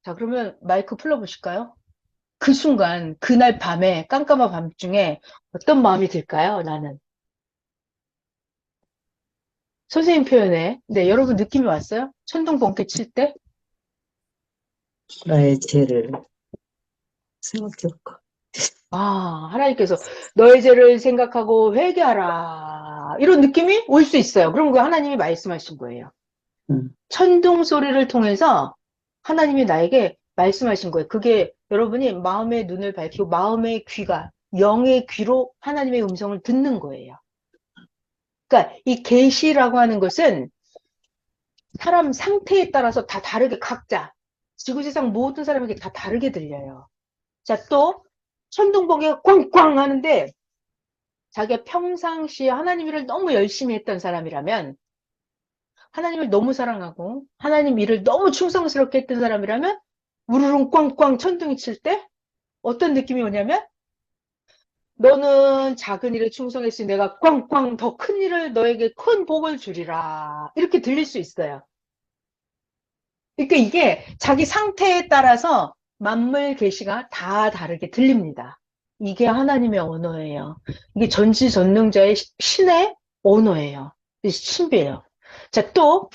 자, 그러면 마이크 풀어보실까요? 그 순간, 그날 밤에, 깜깜한 밤중에 어떤 마음이 들까요, 나는? 선생님 표현에. 네, 여러분 느낌이 왔어요? 천둥 번개 칠 때? 나의 죄를 생각해볼까. 하나님께서 너의 죄를 생각하고 회개하라. 이런 느낌이 올 수 있어요. 그럼 그 하나님이 말씀하신 거예요. 음. 천둥 소리를 통해서 하나님이 나에게 말씀하신 거예요. 그게 여러분이 마음의 눈을 밝히고 마음의 귀가 영의 귀로 하나님의 음성을 듣는 거예요. 그러니까 이 계시라고 하는 것은 사람 상태에 따라서 다 다르게 각자 지구세상 모든 사람에게 다 다르게 들려요. 자, 또 천둥 번개가 꽝꽝 하는데 자기가 평상시에 하나님 일을 너무 열심히 했던 사람이라면 하나님을 너무 사랑하고 하나님 일을 너무 충성스럽게 했던 사람이라면 우르릉 꽝꽝 천둥이 칠 때 어떤 느낌이 오냐면 너는 작은 일에 충성했으니 내가 꽝꽝 더 큰 일을 너에게 큰 복을 주리라 이렇게 들릴 수 있어요. 그러니까 이게 자기 상태에 따라서 만물 계시가 다 다르게 들립니다. 이게 하나님의 언어예요. 이게 전지전능자의 신의 언어예요. 신비예요. 자, 또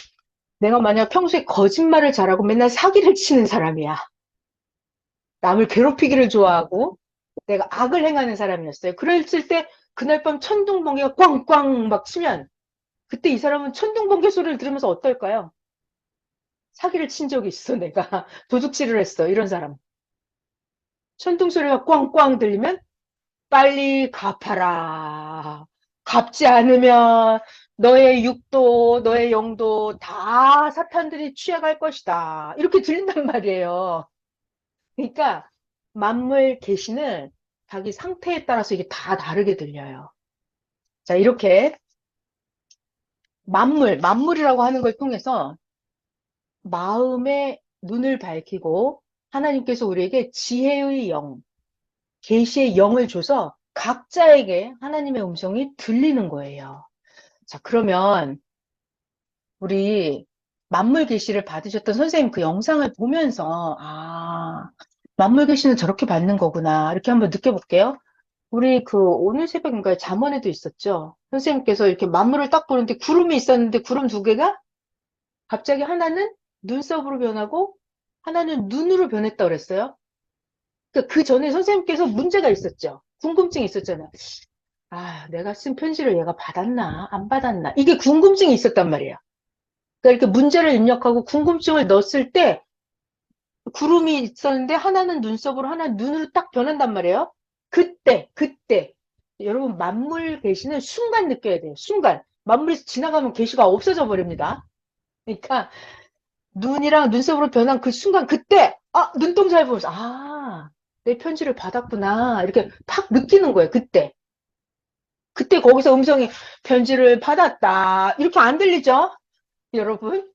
내가 만약 평소에 거짓말을 잘하고 맨날 사기를 치는 사람이야. 남을 괴롭히기를 좋아하고 내가 악을 행하는 사람이었어요. 그랬을 때 그날 밤 천둥 번개가 꽝꽝 막 치면 그때 이 사람은 천둥 번개 소리를 들으면서 어떨까요? 사기를 친 적이 있어, 내가. 도둑질을 했어, 이런 사람. 천둥 소리가 꽝꽝 들리면 빨리 갚아라. 갚지 않으면 너의 육도, 너의 영도 다 사탄들이 취해갈 것이다. 이렇게 들린단 말이에요. 그러니까 만물 계시는 자기 상태에 따라서 이게 다 다르게 들려요. 자, 이렇게 만물이라고 하는 걸 통해서 마음의 눈을 밝히고 하나님께서 우리에게 지혜의 영, 계시의 영을 줘서 각자에게 하나님의 음성이 들리는 거예요. 자, 그러면 우리 만물 계시를 받으셨던 선생님 그 영상을 보면서 만물 계시는 저렇게 받는 거구나 이렇게 한번 느껴볼게요. 우리 그 오늘 새벽인가요? 잠언에도 있었죠. 선생님께서 이렇게 만물을 딱 보는데 구름이 있었는데 구름 두 개가 갑자기 하나는 눈썹으로 변하고 하나는 눈으로 변했다고 그랬어요. 그 전에 선생님께서 문제가 있었죠. 궁금증이 있었잖아요. 내가 쓴 편지를 얘가 받았나? 안 받았나? 이게 궁금증이 있었단 말이에요. 그러니까 이렇게 문제를 입력하고 궁금증을 넣었을 때 구름이 있었는데 하나는 눈썹으로 하나는 눈으로 딱 변한단 말이에요. 그때 여러분 만물 계시는 순간 느껴야 돼요. 순간 만물에서 지나가면 계시가 없어져 버립니다. 그러니까 눈이랑 눈썹으로 변한 그 순간 그때 눈동자를 보면서 내 편지를 받았구나 이렇게 팍 느끼는 거예요. 그때 거기서 음성이 편지를 받았다 이렇게 안 들리죠? 여러분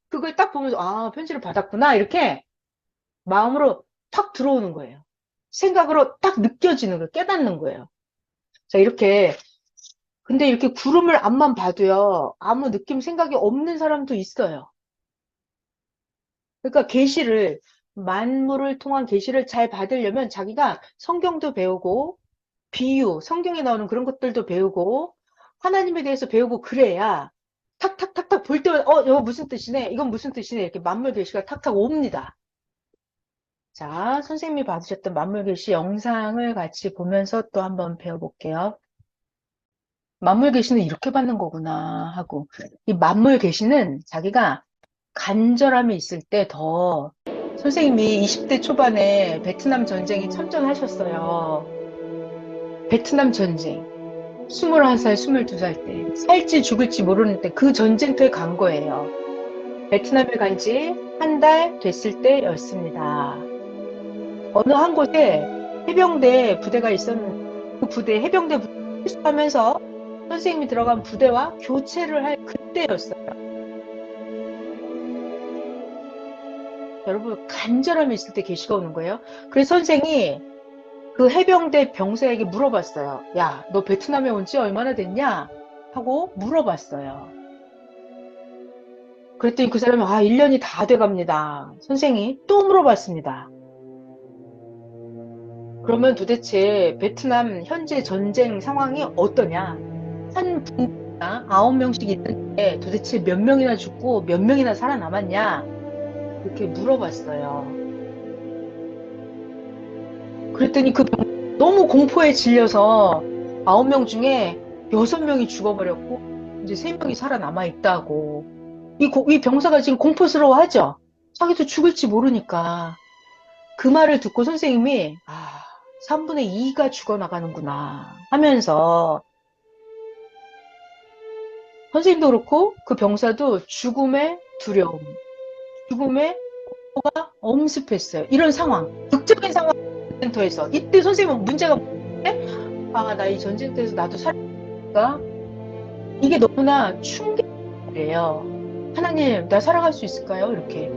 그걸 딱 보면서 편지를 받았구나 이렇게 마음으로 팍 들어오는 거예요. 생각으로 딱 느껴지는 거예요. 깨닫는 거예요. 자, 근데 이렇게 구름을 앞만 봐도요, 아무 느낌, 생각이 없는 사람도 있어요. 그러니까 만물을 통한 계시를 잘 받으려면 자기가 성경도 배우고, 비유, 성경에 나오는 그런 것들도 배우고, 하나님에 대해서 배우고 그래야 탁탁탁탁 볼 때마다, 이거 무슨 뜻이네? 이건 무슨 뜻이네? 이렇게 만물 계시가 탁탁 옵니다. 자, 선생님이 받으셨던 만물계시 영상을 같이 보면서 또 한번 배워볼게요. 만물계시는 이렇게 받는 거구나 하고 이 만물계시는 자기가 간절함이 있을 때 더 선생님이 20대 초반에 베트남 전쟁에 참전하셨어요. 베트남 전쟁 21살, 22살 때 살지 죽을지 모르는 때 그 전쟁터에 간 거예요. 베트남에 간 지 한 달 됐을 때였습니다. 어느 한 곳에 해병대 부대가 있었는데 그 부대 해병대 하면서 선생님이 들어간 부대와 교체를 할 그때였어요. 여러분 간절함이 있을 때 계시가 오는 거예요. 그래서 선생이 그 해병대 병사에게 물어봤어요. 야, 너 베트남에 온 지 얼마나 됐냐? 하고 물어봤어요. 그랬더니 그 사람이 1년이 다 돼갑니다. 선생이 또 물어봤습니다. 그러면 도대체 베트남 현재 전쟁 상황이 어떠냐? 한 분당 9명씩 있는데 도대체 몇 명이나 죽고 몇 명이나 살아남았냐? 이렇게 물어봤어요. 그랬더니 너무 공포에 질려서 9명 중에 6명이 죽어버렸고 이제 3명이 살아남아 있다고. 이 병사가 지금 공포스러워하죠? 자기도 죽을지 모르니까. 그 말을 듣고 선생님이 3분의 2가 죽어나가는구나 하면서 선생님도 그렇고 그 병사도 죽음의 두려움, 죽음의 공포가 엄습했어요. 이런 상황, 극적인 상황 센터에서 이때 선생님은 문제가 뭐였는데 나 이 전쟁터에서 나도 살아갈까? 이게 너무나 충격이에요. 하나님, 나 살아갈 수 있을까요? 이렇게.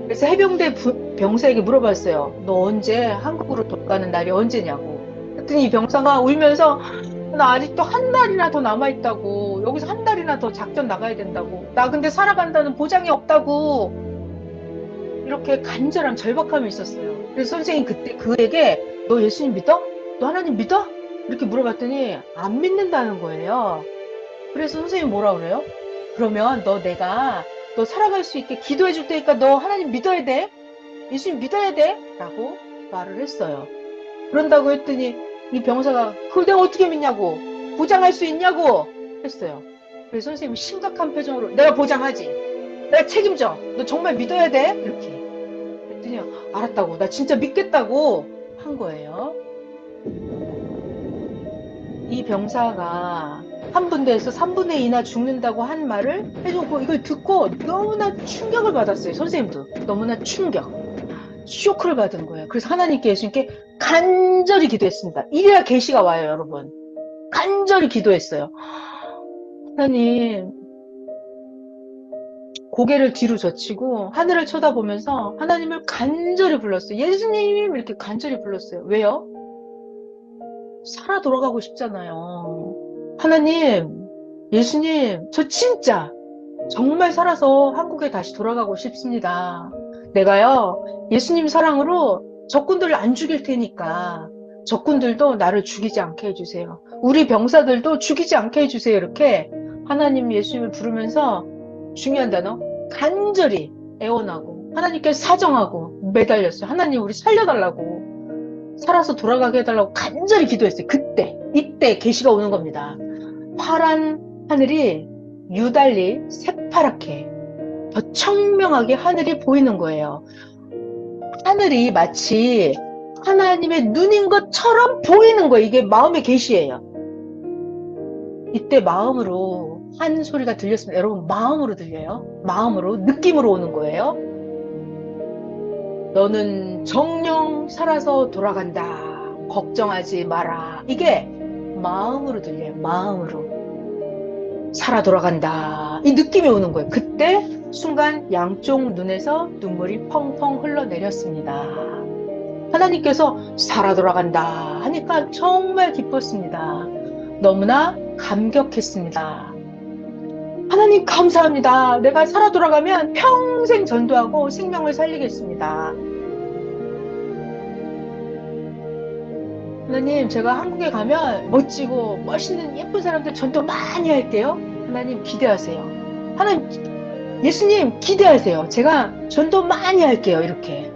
그래서 해병대 병사에게 물어봤어요. 너 언제 한국으로 돌아가는 날이 언제냐고. 그랬더니 이 병사가 울면서 나 아직도 한 달이나 더 남아있다고. 여기서 한 달이나 더 작전 나가야 된다고. 나 근데 살아간다는 보장이 없다고. 이렇게 간절한 절박함이 있었어요. 그래서 선생님이 그때 그에게 너 예수님 믿어? 너 하나님 믿어? 이렇게 물어봤더니 안 믿는다는 거예요. 그래서 선생님이 뭐라 그래요? 그러면 너 살아갈 수 있게 기도해 줄 테니까 너 하나님 믿어야 돼. 예수님 믿어야 돼. 라고 말을 했어요. 그런다고 했더니 이 병사가 그걸 내가 어떻게 믿냐고. 보장할 수 있냐고 했어요. 그래서 선생님이 심각한 표정으로 내가 보장하지. 내가 책임져. 너 정말 믿어야 돼. 이렇게. 그랬더니 알았다고. 나 진짜 믿겠다고 한 거예요. 이 병사가 한 분대에서 3분의 2나 죽는다고 한 말을 해주고 이걸 듣고 너무나 충격을 받았어요. 선생님도 너무나 쇼크를 받은 거예요. 그래서 하나님께 예수님께 간절히 기도했습니다. 이래야 계시가 와요, 여러분. 간절히 기도했어요. 하나님, 고개를 뒤로 젖히고 하늘을 쳐다보면서 하나님을 간절히 불렀어요. 예수님 이렇게 간절히 불렀어요. 왜요? 살아 돌아가고 싶잖아요. 하나님, 예수님, 저 진짜 정말 살아서 한국에 다시 돌아가고 싶습니다. 내가요, 예수님 사랑으로 적군들을 안 죽일 테니까 적군들도 나를 죽이지 않게 해주세요. 우리 병사들도 죽이지 않게 해주세요. 이렇게 하나님 예수님을 부르면서 중요한 단어, 간절히 애원하고 하나님께 사정하고 매달렸어요. 하나님 우리 살려달라고. 살아서 돌아가게 해달라고 간절히 기도했어요. 이때 계시가 오는 겁니다. 파란 하늘이 유달리 새파랗게 더 청명하게 하늘이 보이는 거예요. 하늘이 마치 하나님의 눈인 것처럼 보이는 거예요. 이게 마음의 계시예요. 이때 마음으로 한 소리가 들렸습니다. 여러분 마음으로 들려요. 마음으로 느낌으로 오는 거예요. 너는 정령 살아서 돌아간다. 걱정하지 마라. 이게 마음으로 들려요. 마음으로. 살아 돌아간다. 이 느낌이 오는 거예요. 그때 순간 양쪽 눈에서 눈물이 펑펑 흘러내렸습니다. 하나님께서 살아 돌아간다 하니까 정말 기뻤습니다. 너무나 감격했습니다. 하나님 감사합니다. 내가 살아 돌아가면 평생 전도하고 생명을 살리겠습니다. 하나님, 제가 한국에 가면 멋지고 멋있는 예쁜 사람들 전도 많이 할게요. 하나님 기대하세요. 하나님, 예수님 기대하세요. 제가 전도 많이 할게요. 이렇게.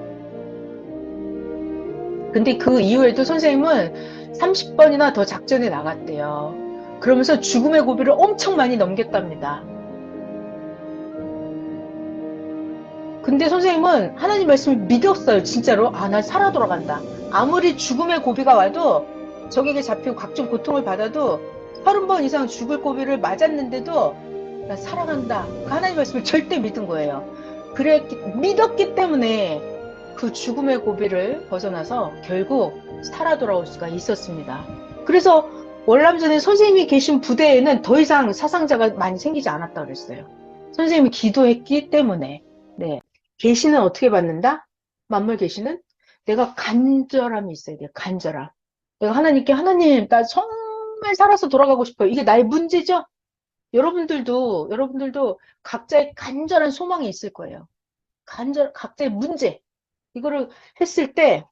근데 그 이후에도 선생님은 30번이나 더 작전에 나갔대요. 그러면서 죽음의 고비를 엄청 많이 넘겼답니다. 근데 선생님은 하나님 말씀을 믿었어요. 진짜로. 나 살아 돌아간다. 아무리 죽음의 고비가 와도 적에게 잡히고 각종 고통을 받아도 30번 이상 죽을 고비를 맞았는데도 나 사랑한다. 그 하나님 말씀을 절대 믿은 거예요. 믿었기 때문에 그 죽음의 고비를 벗어나서 결국 살아 돌아올 수가 있었습니다. 그래서 월남전에 선생님이 계신 부대에는 더 이상 사상자가 많이 생기지 않았다고 그랬어요. 선생님이 기도했기 때문에. 네. 계시는 어떻게 받는다? 만물 계시는 내가 간절함이 있어야 돼요. 간절함. 내가 하나님께 하나님, 나 정말 살아서 돌아가고 싶어요. 이게 나의 문제죠? 여러분들도 각자의 간절한 소망이 있을 거예요. 각자의 문제. 이거를 했을 때,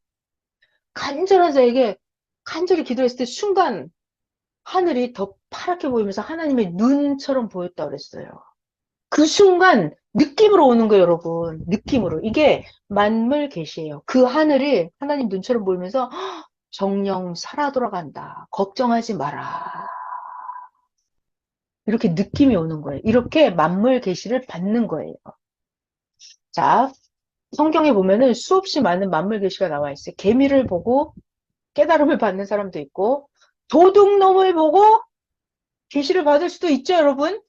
간절한 자에게 간절히 기도했을 때 순간 하늘이 더 파랗게 보이면서 하나님의 눈처럼 보였다고 그랬어요. 그 순간 느낌으로 오는 거예요, 여러분. 느낌으로. 이게 만물 계시예요. 그 하늘이 하나님 눈처럼 보이면서 정령 살아 돌아간다. 걱정하지 마라. 이렇게 느낌이 오는 거예요. 이렇게 만물 계시를 받는 거예요. 자, 성경에 보면은 수없이 많은 만물 계시가 나와 있어요. 개미를 보고 깨달음을 받는 사람도 있고 도둑놈을 보고 계시를 받을 수도 있죠, 여러분.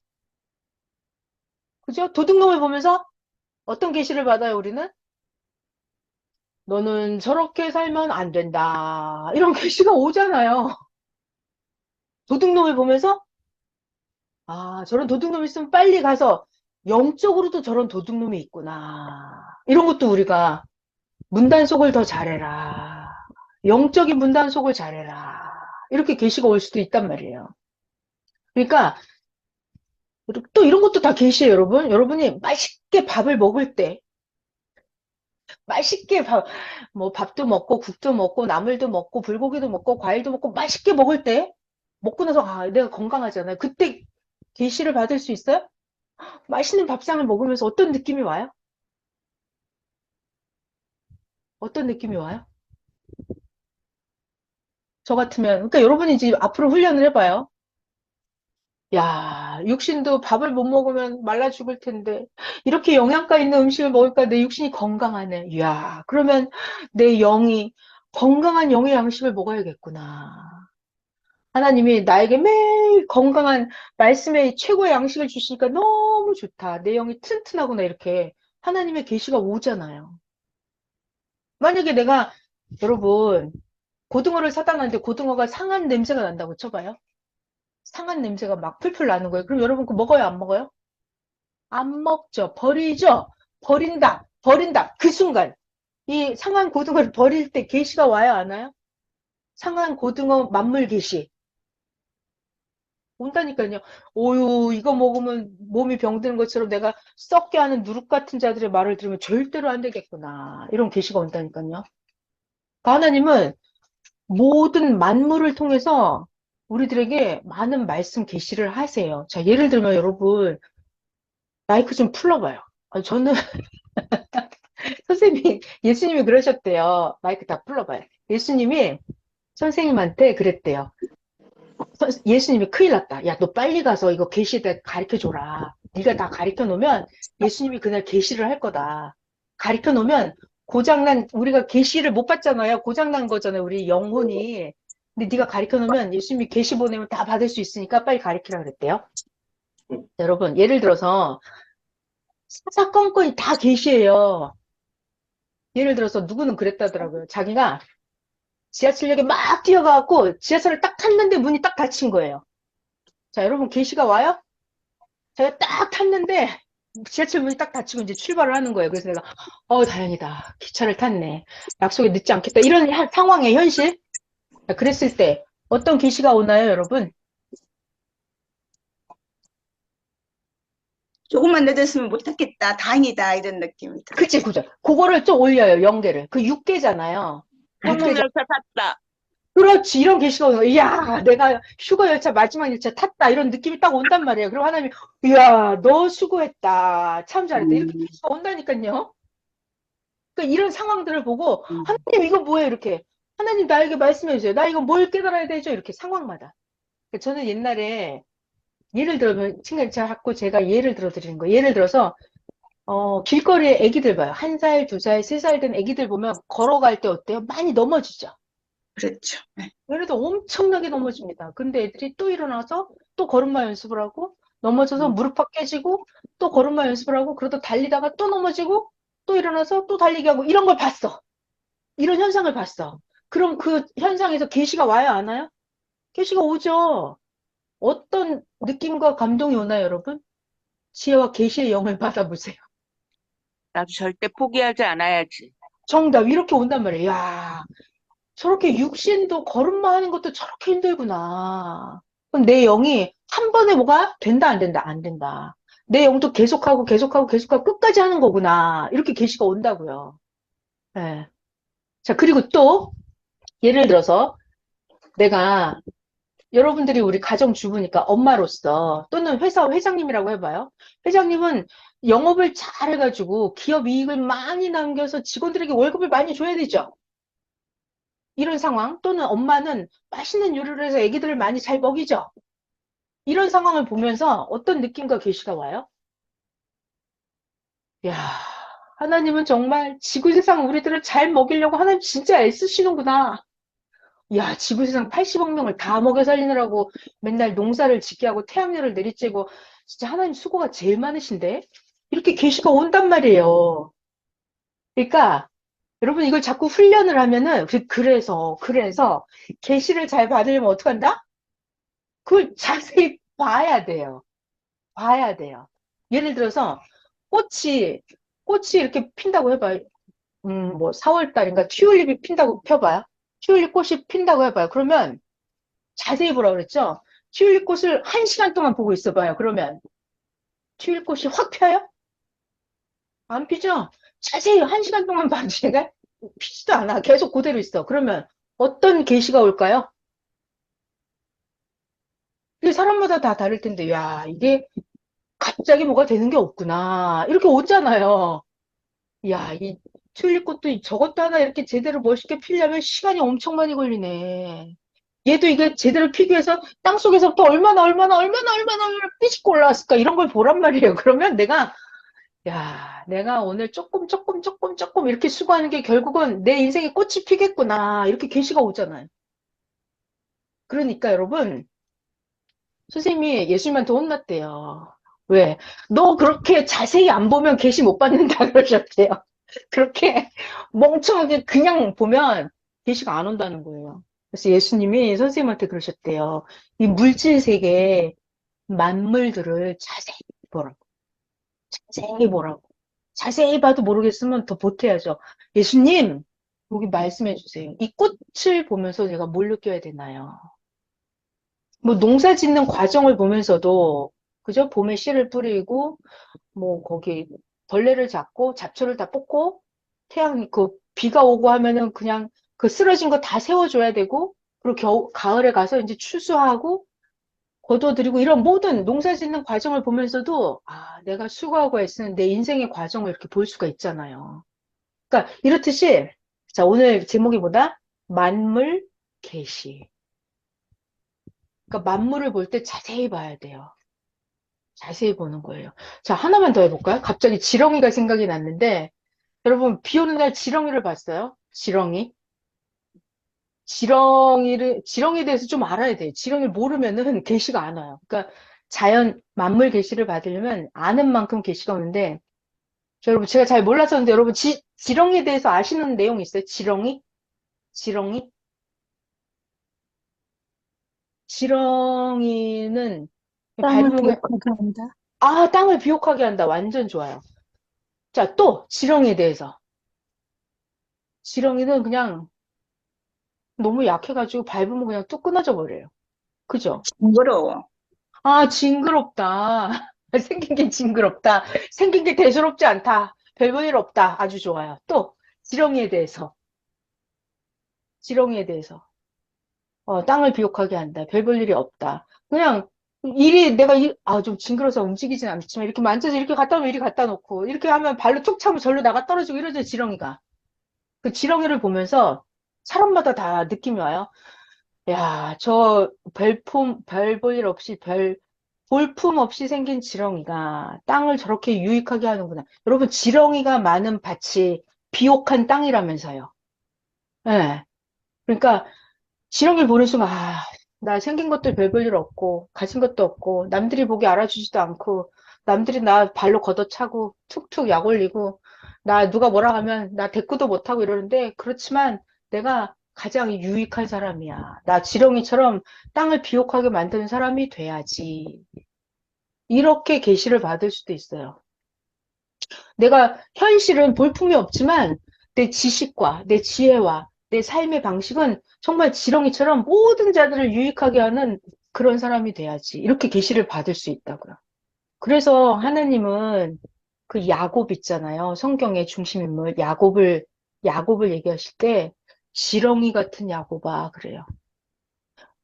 그죠? 도둑놈을 보면서 어떤 계시를 받아요, 우리는? 너는 저렇게 살면 안 된다. 이런 계시가 오잖아요. 도둑놈을 보면서 아, 저런 도둑놈이 있으면 빨리 가서 영적으로도 저런 도둑놈이 있구나. 이런 것도 우리가 문단속을 더 잘해라. 영적인 문단속을 잘해라. 이렇게 계시가 올 수도 있단 말이에요. 그러니까 또 이런 것도 다 계시예요, 여러분. 여러분이 맛있게 밥을 먹을 때 맛있게 뭐 밥도 먹고 국도 먹고 나물도 먹고 불고기도 먹고 과일도 먹고 맛있게 먹을 때 먹고 나서 아, 내가 건강하잖아요. 그때 계시를 받을 수 있어요? 맛있는 밥상을 먹으면서 어떤 느낌이 와요? 어떤 느낌이 와요? 저 같으면, 그러니까 여러분이 이제 앞으로 훈련을 해봐요. 야, 육신도 밥을 못 먹으면 말라 죽을 텐데, 이렇게 영양가 있는 음식을 먹으니까 내 육신이 건강하네. 야, 그러면 내 영이 건강한 영의 양식을 먹어야겠구나. 하나님이 나에게 매일 건강한 말씀의 최고의 양식을 주시니까 너무 좋다. 내 영이 튼튼하구나. 이렇게 하나님의 계시가 오잖아요. 만약에 내가, 여러분, 고등어를 사다 놨는데 고등어가 상한 냄새가 난다고 쳐봐요. 상한 냄새가 막 풀풀 나는 거예요. 그럼 여러분 그거 먹어요, 안 먹어요? 안 먹죠. 버리죠. 버린다. 버린다. 그 순간 이 상한 고등어를 버릴 때 계시가 와요, 안 와요? 상한 고등어 만물 계시 온다니까요. 오유, 이거 먹으면 몸이 병드는 것처럼 내가 썩게 하는 누룩 같은 자들의 말을 들으면 절대로 안 되겠구나. 이런 계시가 온다니까요. 그러니까 하나님은 모든 만물을 통해서 우리들에게 많은 말씀 계시를 하세요. 자, 예를 들면 여러분 마이크 좀 풀어봐요. 저는 선생님이 예수님이 그러셨대요. 마이크 다 풀어봐요. 예수님이 선생님한테 그랬대요. 예수님이 큰일 났다. 야, 너 빨리 가서 이거 계시에 가르쳐 줘라. 네가 다 가르쳐 놓으면 예수님이 그날 계시를 할 거다. 가르쳐 놓으면 고장난 우리가 계시를 못 받잖아요. 고장난 거잖아요. 우리 영혼이. 근데 네가 가르쳐 놓으면 예수님이 계시 보내면 다 받을 수 있으니까 빨리 가르치라 그랬대요. 여러분, 예를 들어서 사사건건이 다 계시예요. 예를 들어서 누구는 그랬다더라고요. 자기가 지하철역에 막 뛰어가갖고 지하철을 딱 탔는데 문이 딱 닫힌 거예요. 자, 여러분 계시가 와요? 제가 딱 탔는데 지하철 문이 딱 닫히고 이제 출발을 하는 거예요. 그래서 내가 다행이다. 기차를 탔네. 약속에 늦지 않겠다. 이런 상황의 현실. 그랬을 때 어떤 계시가 오나요, 여러분? 조금만 늦었으면 못했겠다. 다행이다. 이런 느낌이 들어요. 그치, 그죠. 그거를 좀 올려요, 연계를. 그 육계잖아요. 한국 열차 탔다. 그렇지, 이런 계시가 오는 거야. 이야, 내가 휴가 열차 마지막 열차 탔다. 이런 느낌이 딱 온단 말이에요. 그럼 하나님이, 이야, 너 수고했다. 참 잘했다. 이렇게 계시가 온다니까요. 그러니까 이런 상황들을 보고, 하나님, 이거 뭐예요? 이렇게. 하나님, 나에게 말씀해 주세요. 나 이거 뭘 깨달아야 되죠? 이렇게 상황마다. 그러니까 저는 옛날에, 예를 들면, 자꾸 제가 예를 들어 드리는 거예요. 예를 들어서, 길거리에 애기들 봐요. 1살, 2살, 3살 된 애기들 보면 걸어갈 때 어때요? 많이 넘어지죠. 그렇죠. 네. 얘네들 엄청나게 넘어집니다. 근데 애들이 또 일어나서 또 걸음마 연습을 하고 넘어져서 무릎팍 깨지고 또 걸음마 연습을 하고 그러다 달리다가 또 넘어지고 또 일어나서 또 달리기 하고 이런 걸 봤어. 이런 현상을 봤어. 그럼 그 현상에서 계시가 와요, 안 와요? 계시가 오죠. 어떤 느낌과 감동이 오나요, 여러분? 지혜와 계시의 영을 받아보세요. 나도 절대 포기하지 않아야지. 정답, 이렇게 온단 말이에요. 야, 저렇게 육신도 걸음마 하는 것도 저렇게 힘들구나. 그럼 내 영이 한 번에 뭐가 된다, 안 된다, 안 된다. 내 영도 계속하고 계속하고 계속하고 끝까지 하는 거구나. 이렇게 계시가 온다고요. 예. 자, 그리고 또 예를 들어서 내가 여러분들이 우리 가정주부니까 엄마로서 또는 회사 회장님이라고 해봐요. 회장님은 영업을 잘 해가지고 기업 이익을 많이 남겨서 직원들에게 월급을 많이 줘야 되죠. 이런 상황 또는 엄마는 맛있는 요리를 해서 애기들을 많이 잘 먹이죠. 이런 상황을 보면서 어떤 느낌과 계시가 와요? 야, 하나님은 정말 지구세상 우리들을 잘 먹이려고 하나님 진짜 애쓰시는구나. 야, 지구세상 80억 명을 다 먹여 살리느라고 맨날 농사를 짓게 하고 태양열을 내리쬐고 진짜 하나님 수고가 제일 많으신데? 이렇게 계시가 온단 말이에요. 그러니까 여러분 이걸 자꾸 훈련을 하면은 그래서 계시를 잘 받으려면 어떡한다? 그걸 자세히 봐야 돼요. 봐야 돼요. 예를 들어서 꽃이 꽃이 이렇게 핀다고 해봐요. 뭐 4월 달인가 튤립이 핀다고 펴봐요. 튤립 꽃이 핀다고 해봐요. 그러면 자세히 보라고 그랬죠? 튤립 꽃을 1시간 동안 보고 있어봐요. 그러면 튤립 꽃이 확 펴요? 안 피죠? 자세히 1시간 동안 봐도 얘가 피지도 않아. 계속 그대로 있어. 그러면 어떤 계시가 올까요? 이게 사람마다 다 다를 텐데, 야, 이게 갑자기 뭐가 되는 게 없구나. 이렇게 오잖아요. 야, 이 튤립꽃도 저것도 하나 이렇게 제대로 멋있게 피려면 시간이 엄청 많이 걸리네. 얘도 이게 제대로 피기 위해서 땅속에서부터 얼마나 삐집고 올라왔을까 이런 걸 보란 말이에요. 그러면 내가 오늘 조금 이렇게 수고하는 게 결국은 내 인생에 꽃이 피겠구나. 이렇게 계시가 오잖아요. 그러니까 여러분, 선생님이 예수님한테 혼났대요. 왜? 너 그렇게 자세히 안 보면 계시 못 받는다 그러셨대요. 그렇게 멍청하게 그냥 보면 계시가 안 온다는 거예요. 그래서 예수님이 선생님한테 그러셨대요. 이 물질 세계 만물들을 자세히 보라고. 자세히 보라고. 자세히 봐도 모르겠으면 더 보태야죠. 예수님, 여기 말씀해 주세요. 이 꽃을 보면서 제가 뭘 느껴야 되나요? 뭐 농사 짓는 과정을 보면서도 그죠? 봄에 씨를 뿌리고 뭐 거기 벌레를 잡고 잡초를 다 뽑고 비가 오고 하면은 그냥 그 쓰러진 거 다 세워줘야 되고 그리고 가을에 가서 이제 추수하고 거둬들이고 이런 모든 농사 짓는 과정을 보면서도 내가 수고하고 애쓰는 내 인생의 과정을 이렇게 볼 수가 있잖아요. 그러니까 이렇듯이 자, 오늘 제목이 뭐다? 만물 계시. 그러니까 만물을 볼 때 자세히 봐야 돼요. 자세히 보는 거예요. 자, 하나만 더 해볼까요? 갑자기 지렁이가 생각이 났는데 여러분, 비 오는 날 지렁이를 봤어요? 지렁이? 지렁이에 대해서 좀 알아야 돼요. 지렁이를 모르면은 계시가 안 와요. 그러니까 만물 계시를 받으려면 아는 만큼 계시가 오는데, 여러분, 제가 잘 몰랐었는데, 여러분, 지렁이에 대해서 아시는 내용 있어요? 지렁이? 지렁이? 지렁이는 땅을 밟으면, 비옥하게 한다. 땅을 비옥하게 한다. 완전 좋아요. 자, 또, 지렁이에 대해서. 지렁이는 그냥 너무 약해가지고 밟으면 그냥 뚝 끊어져 버려요. 그죠? 징그러워. 징그럽다. 생긴 게 징그럽다. 생긴 게 대수롭지 않다. 별 볼 일 없다. 아주 좋아요. 또, 지렁이에 대해서. 지렁이에 대해서. 땅을 비옥하게 한다. 별 볼 일이 없다. 그냥, 좀 징그러서 움직이진 않지만, 이렇게 만져서 이렇게 갖다 놓으면 이리 갖다 놓고, 이렇게 하면 발로 툭 차면 절로 나가 떨어지고 이러죠, 지렁이가. 그 지렁이를 보면서 사람마다 다 느낌이 와요. 야, 별 볼 일 없이 볼품 없이 생긴 지렁이가 땅을 저렇게 유익하게 하는구나. 여러분, 지렁이가 많은 밭이 비옥한 땅이라면서요. 예. 그러니까, 지렁이를 보는 순간, 나 생긴 것도 별 볼 일 없고, 가진 것도 없고, 남들이 보기 알아주지도 않고, 남들이 나 발로 걷어차고, 툭툭 약 올리고, 나 누가 뭐라 하면 나 대꾸도 못하고 이러는데, 그렇지만 내가 가장 유익한 사람이야. 나 지렁이처럼 땅을 비옥하게 만드는 사람이 돼야지. 이렇게 계시를 받을 수도 있어요. 내가 현실은 볼품이 없지만 내 지식과 내 지혜와 내 삶의 방식은 정말 지렁이처럼 모든 자들을 유익하게 하는 그런 사람이 돼야지. 이렇게 계시를 받을 수 있다고요. 그래서 하나님은 그 야곱 있잖아요. 성경의 중심 인물 야곱을 얘기하실 때 지렁이 같은 야곱아 그래요.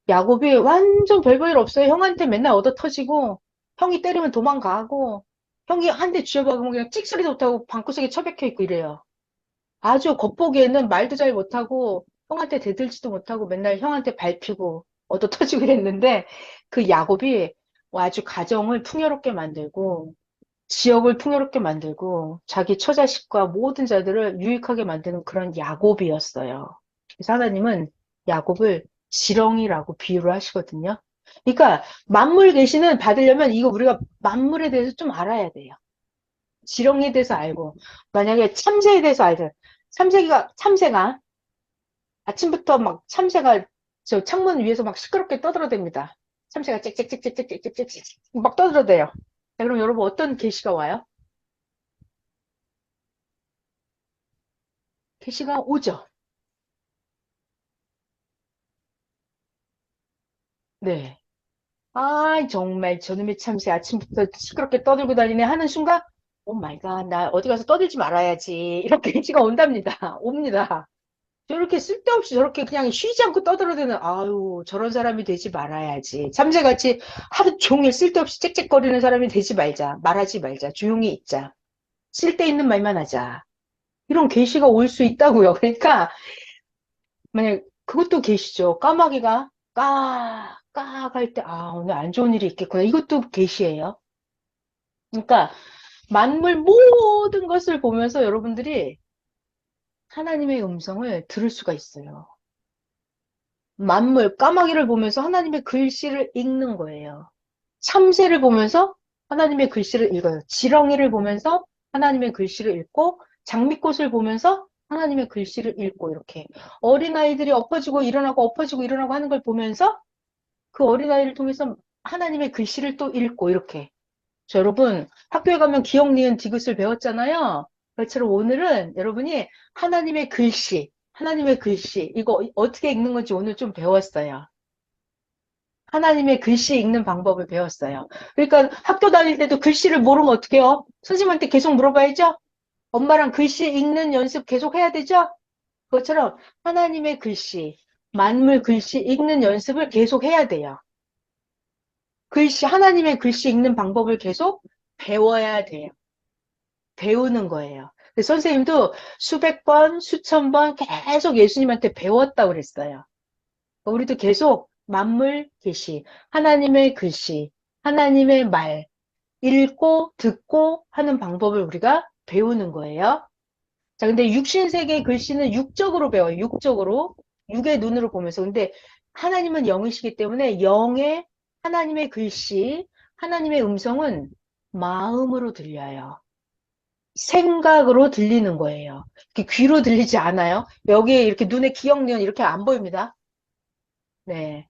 야곱이 완전 별 볼 일 없어요. 형한테 맨날 얻어 터지고 형이 때리면 도망가고 형이 한 대 쥐어박으면 그냥 찍소리도 못하고 방구석에 처박혀 있고 이래요. 아주 겉보기에는 말도 잘 못하고 형한테 대들지도 못하고 맨날 형한테 밟히고 얻어 터지고 이랬는데 그 야곱이 아주 가정을 풍요롭게 만들고 지역을 풍요롭게 만들고 자기 처자식과 모든 자들을 유익하게 만드는 그런 야곱이었어요. 그래서 하나님은 야곱을 지렁이라고 비유를 하시거든요. 그러니까 만물 계시는 받으려면 이거 우리가 만물에 대해서 좀 알아야 돼요. 지렁이에 대해서 알고 만약에 참새에 대해서 알잖아요. 참새가 아침부터 막 참새가 저 창문 위에서 막 시끄럽게 떠들어댑니다. 참새가 짹짹짹짹짹짹짹 막 떠들어대요. 자, 그럼 여러분 어떤 계시가 와요? 계시가 오죠. 네. 아, 정말 저놈의 참새 아침부터 시끄럽게 떠들고 다니네 하는 순간, 오 마이 갓, 나 어디 가서 떠들지 말아야지. 이렇게 계시가 온답니다. 옵니다. 저렇게 쓸데없이 저렇게 그냥 쉬지 않고 떠들어대는, 아유, 저런 사람이 되지 말아야지. 참새같이 하루 종일 쓸데없이 짹짹거리는 사람이 되지 말자. 말하지 말자. 조용히 있자. 쓸데있는 말만 하자. 이런 계시가 올 수 있다고요. 그러니까, 만약 그것도 계시죠. 까마귀가 할 때, 아, 오늘 안 좋은 일이 있겠구나. 이것도 계시예요. 그러니까 만물 모든 것을 보면서 여러분들이 하나님의 음성을 들을 수가 있어요. 만물, 까마귀를 보면서 하나님의 글씨를 읽는 거예요. 참새를 보면서 하나님의 글씨를 읽어요. 지렁이를 보면서 하나님의 글씨를 읽고 장미꽃을 보면서 하나님의 글씨를 읽고 이렇게 어린아이들이 엎어지고 일어나고 엎어지고 일어나고 하는 걸 보면서 그 어린아이를 통해서 하나님의 글씨를 또 읽고 이렇게. 자, 여러분 학교에 가면 기억, 니은, 디귿을 배웠잖아요. 그처럼 오늘은 여러분이 하나님의 글씨 이거 어떻게 읽는 건지 오늘 좀 배웠어요. 하나님의 글씨 읽는 방법을 배웠어요. 그러니까 학교 다닐 때도 글씨를 모르면 어떡해요? 선생님한테 계속 물어봐야죠? 엄마랑 글씨 읽는 연습 계속 해야 되죠? 그것처럼 하나님의 글씨, 만물 글씨 읽는 연습을 계속 해야 돼요. 하나님의 글씨 읽는 방법을 계속 배워야 돼요. 배우는 거예요. 선생님도 수백 번, 수천 번 계속 예수님한테 배웠다고 그랬어요. 우리도 계속 만물 계시, 하나님의 글씨, 하나님의 말, 읽고 듣고 하는 방법을 우리가 배우는 거예요. 자, 근데 육신세계의 글씨는 육적으로 배워요. 육적으로. 육의 눈으로 보면서. 근데 하나님은 영이시기 때문에 영의 하나님의 글씨, 하나님의 음성은 마음으로 들려요. 생각으로 들리는 거예요. 이렇게 귀로 들리지 않아요. 여기에 이렇게 눈에 기억니은 이렇게 안 보입니다. 네.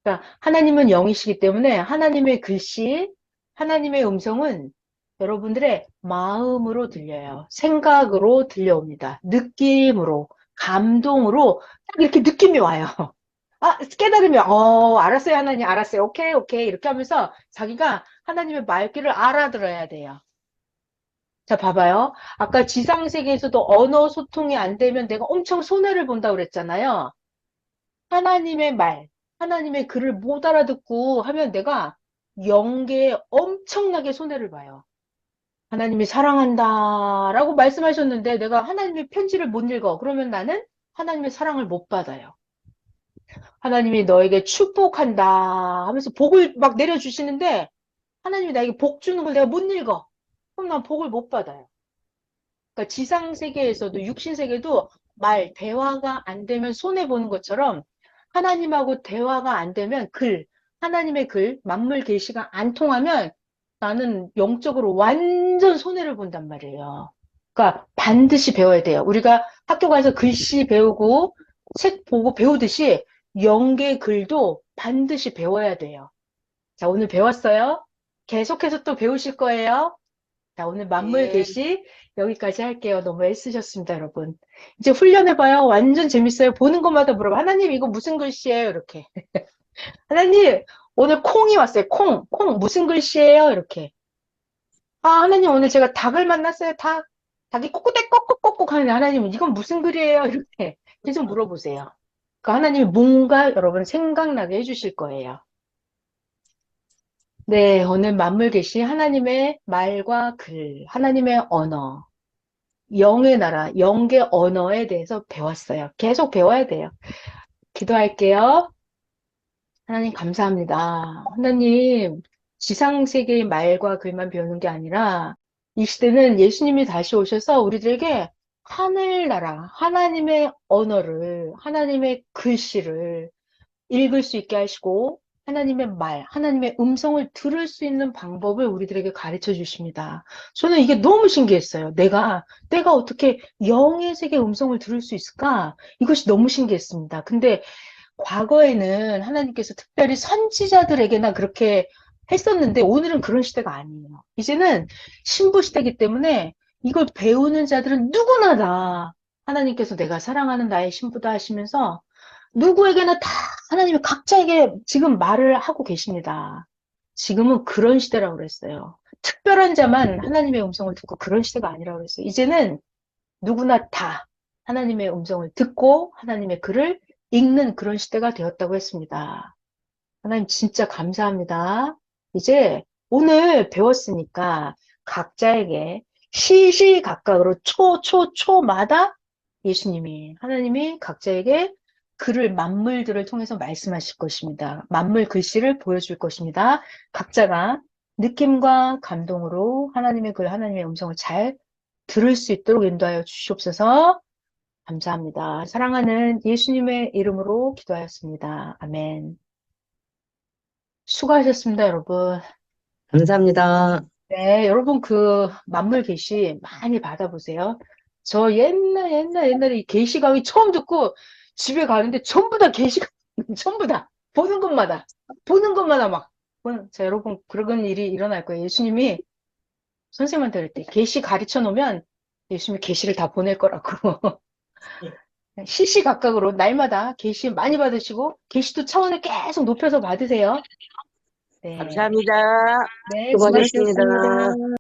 그러니까 하나님은 영이시기 때문에 하나님의 글씨, 하나님의 음성은 여러분들의 마음으로 들려요. 생각으로 들려옵니다. 느낌으로, 감동으로 딱 이렇게 느낌이 와요. 아, 깨달으면, 알았어요, 하나님, 알았어요. 오케이, 오케이. 이렇게 하면서 자기가 하나님의 말귀를 알아들어야 돼요. 자, 봐봐요. 아까 지상세계에서도 언어 소통이 안 되면 내가 엄청 손해를 본다고 그랬잖아요. 하나님의 말, 하나님의 글을 못 알아듣고 하면 내가 영계에 엄청나게 손해를 봐요. 하나님이 사랑한다라고 말씀하셨는데 내가 하나님의 편지를 못 읽어. 그러면 나는 하나님의 사랑을 못 받아요. 하나님이 너에게 축복한다 하면서 복을 막 내려주시는데 하나님이 나에게 복 주는 걸 내가 못 읽어. 그럼 난 복을 못 받아요. 그러니까 지상 세계에서도 육신 세계도 대화가 안 되면 손해 보는 것처럼 하나님하고 대화가 안 되면 하나님의 글, 만물 계시가 안 통하면 나는 영적으로 완전 손해를 본단 말이에요. 그러니까 반드시 배워야 돼요. 우리가 학교 가서 글씨 배우고 책 보고 배우듯이 영계 글도 반드시 배워야 돼요. 자, 오늘 배웠어요? 계속해서 또 배우실 거예요. 자, 오늘 만물 네. 계시 여기까지 할게요. 너무 애쓰셨습니다, 여러분. 이제 훈련해봐요. 완전 재밌어요. 보는 것마다 물어봐. 하나님, 이거 무슨 글씨예요? 이렇게. 하나님, 오늘 콩이 왔어요. 콩, 무슨 글씨예요? 이렇게. 아, 하나님, 오늘 제가 닭을 만났어요. 닭이 꼬꼬댁 꼬꼬꼬꼬 하는데, 하나님, 이건 무슨 글이에요? 이렇게 계속 물어보세요. 그 하나님이 뭔가 여러분 생각나게 해주실 거예요. 네, 오늘 만물 계시 하나님의 말과 글, 하나님의 언어, 영의 나라, 영계 언어에 대해서 배웠어요. 계속 배워야 돼요. 기도할게요. 하나님 감사합니다. 하나님, 지상 세계의 말과 글만 배우는 게 아니라 이 시대는 예수님이 다시 오셔서 우리들에게 하늘나라, 하나님의 언어를, 하나님의 글씨를 읽을 수 있게 하시고 하나님의 말, 하나님의 음성을 들을 수 있는 방법을 우리들에게 가르쳐 주십니다. 저는 이게 너무 신기했어요. 내가 어떻게 영의 세계 음성을 들을 수 있을까? 이것이 너무 신기했습니다. 근데 과거에는 하나님께서 특별히 선지자들에게나 그렇게 했었는데 오늘은 그런 시대가 아니에요. 이제는 신부 시대이기 때문에 이걸 배우는 자들은 누구나 다 하나님께서 내가 사랑하는 나의 신부다 하시면서 누구에게나 다 하나님이 각자에게 지금 말을 하고 계십니다. 지금은 그런 시대라고 그랬어요. 특별한 자만 하나님의 음성을 듣고 그런 시대가 아니라고 그랬어요. 이제는 누구나 다 하나님의 음성을 듣고 하나님의 글을 읽는 그런 시대가 되었다고 했습니다. 하나님 진짜 감사합니다. 이제 오늘 배웠으니까 각자에게 시시각각으로 초마다 하나님이 각자에게 글을 만물들을 통해서 말씀하실 것입니다. 만물 글씨를 보여줄 것입니다. 각자가 느낌과 감동으로 하나님의 글, 하나님의 음성을 잘 들을 수 있도록 인도하여 주시옵소서. 감사합니다. 사랑하는 예수님의 이름으로 기도하였습니다. 아멘. 수고하셨습니다, 여러분. 감사합니다. 네, 여러분 그 만물 계시 많이 받아보세요. 저 옛날에 이 계시 강의 처음 듣고 집에 가는데 전부 다 계시가 전부 다 보는 것마다 막 자, 여러분 그런 일이 일어날 거예요. 예수님이 선생님한테 그럴 때 계시 가르쳐 놓으면 예수님이 계시를 다 보낼 거라고. 시시각각으로 날마다 계시 많이 받으시고 계시도 차원을 계속 높여서 받으세요. 네, 감사합니다. 네, 수고하셨습니다. 수고하셨습니다.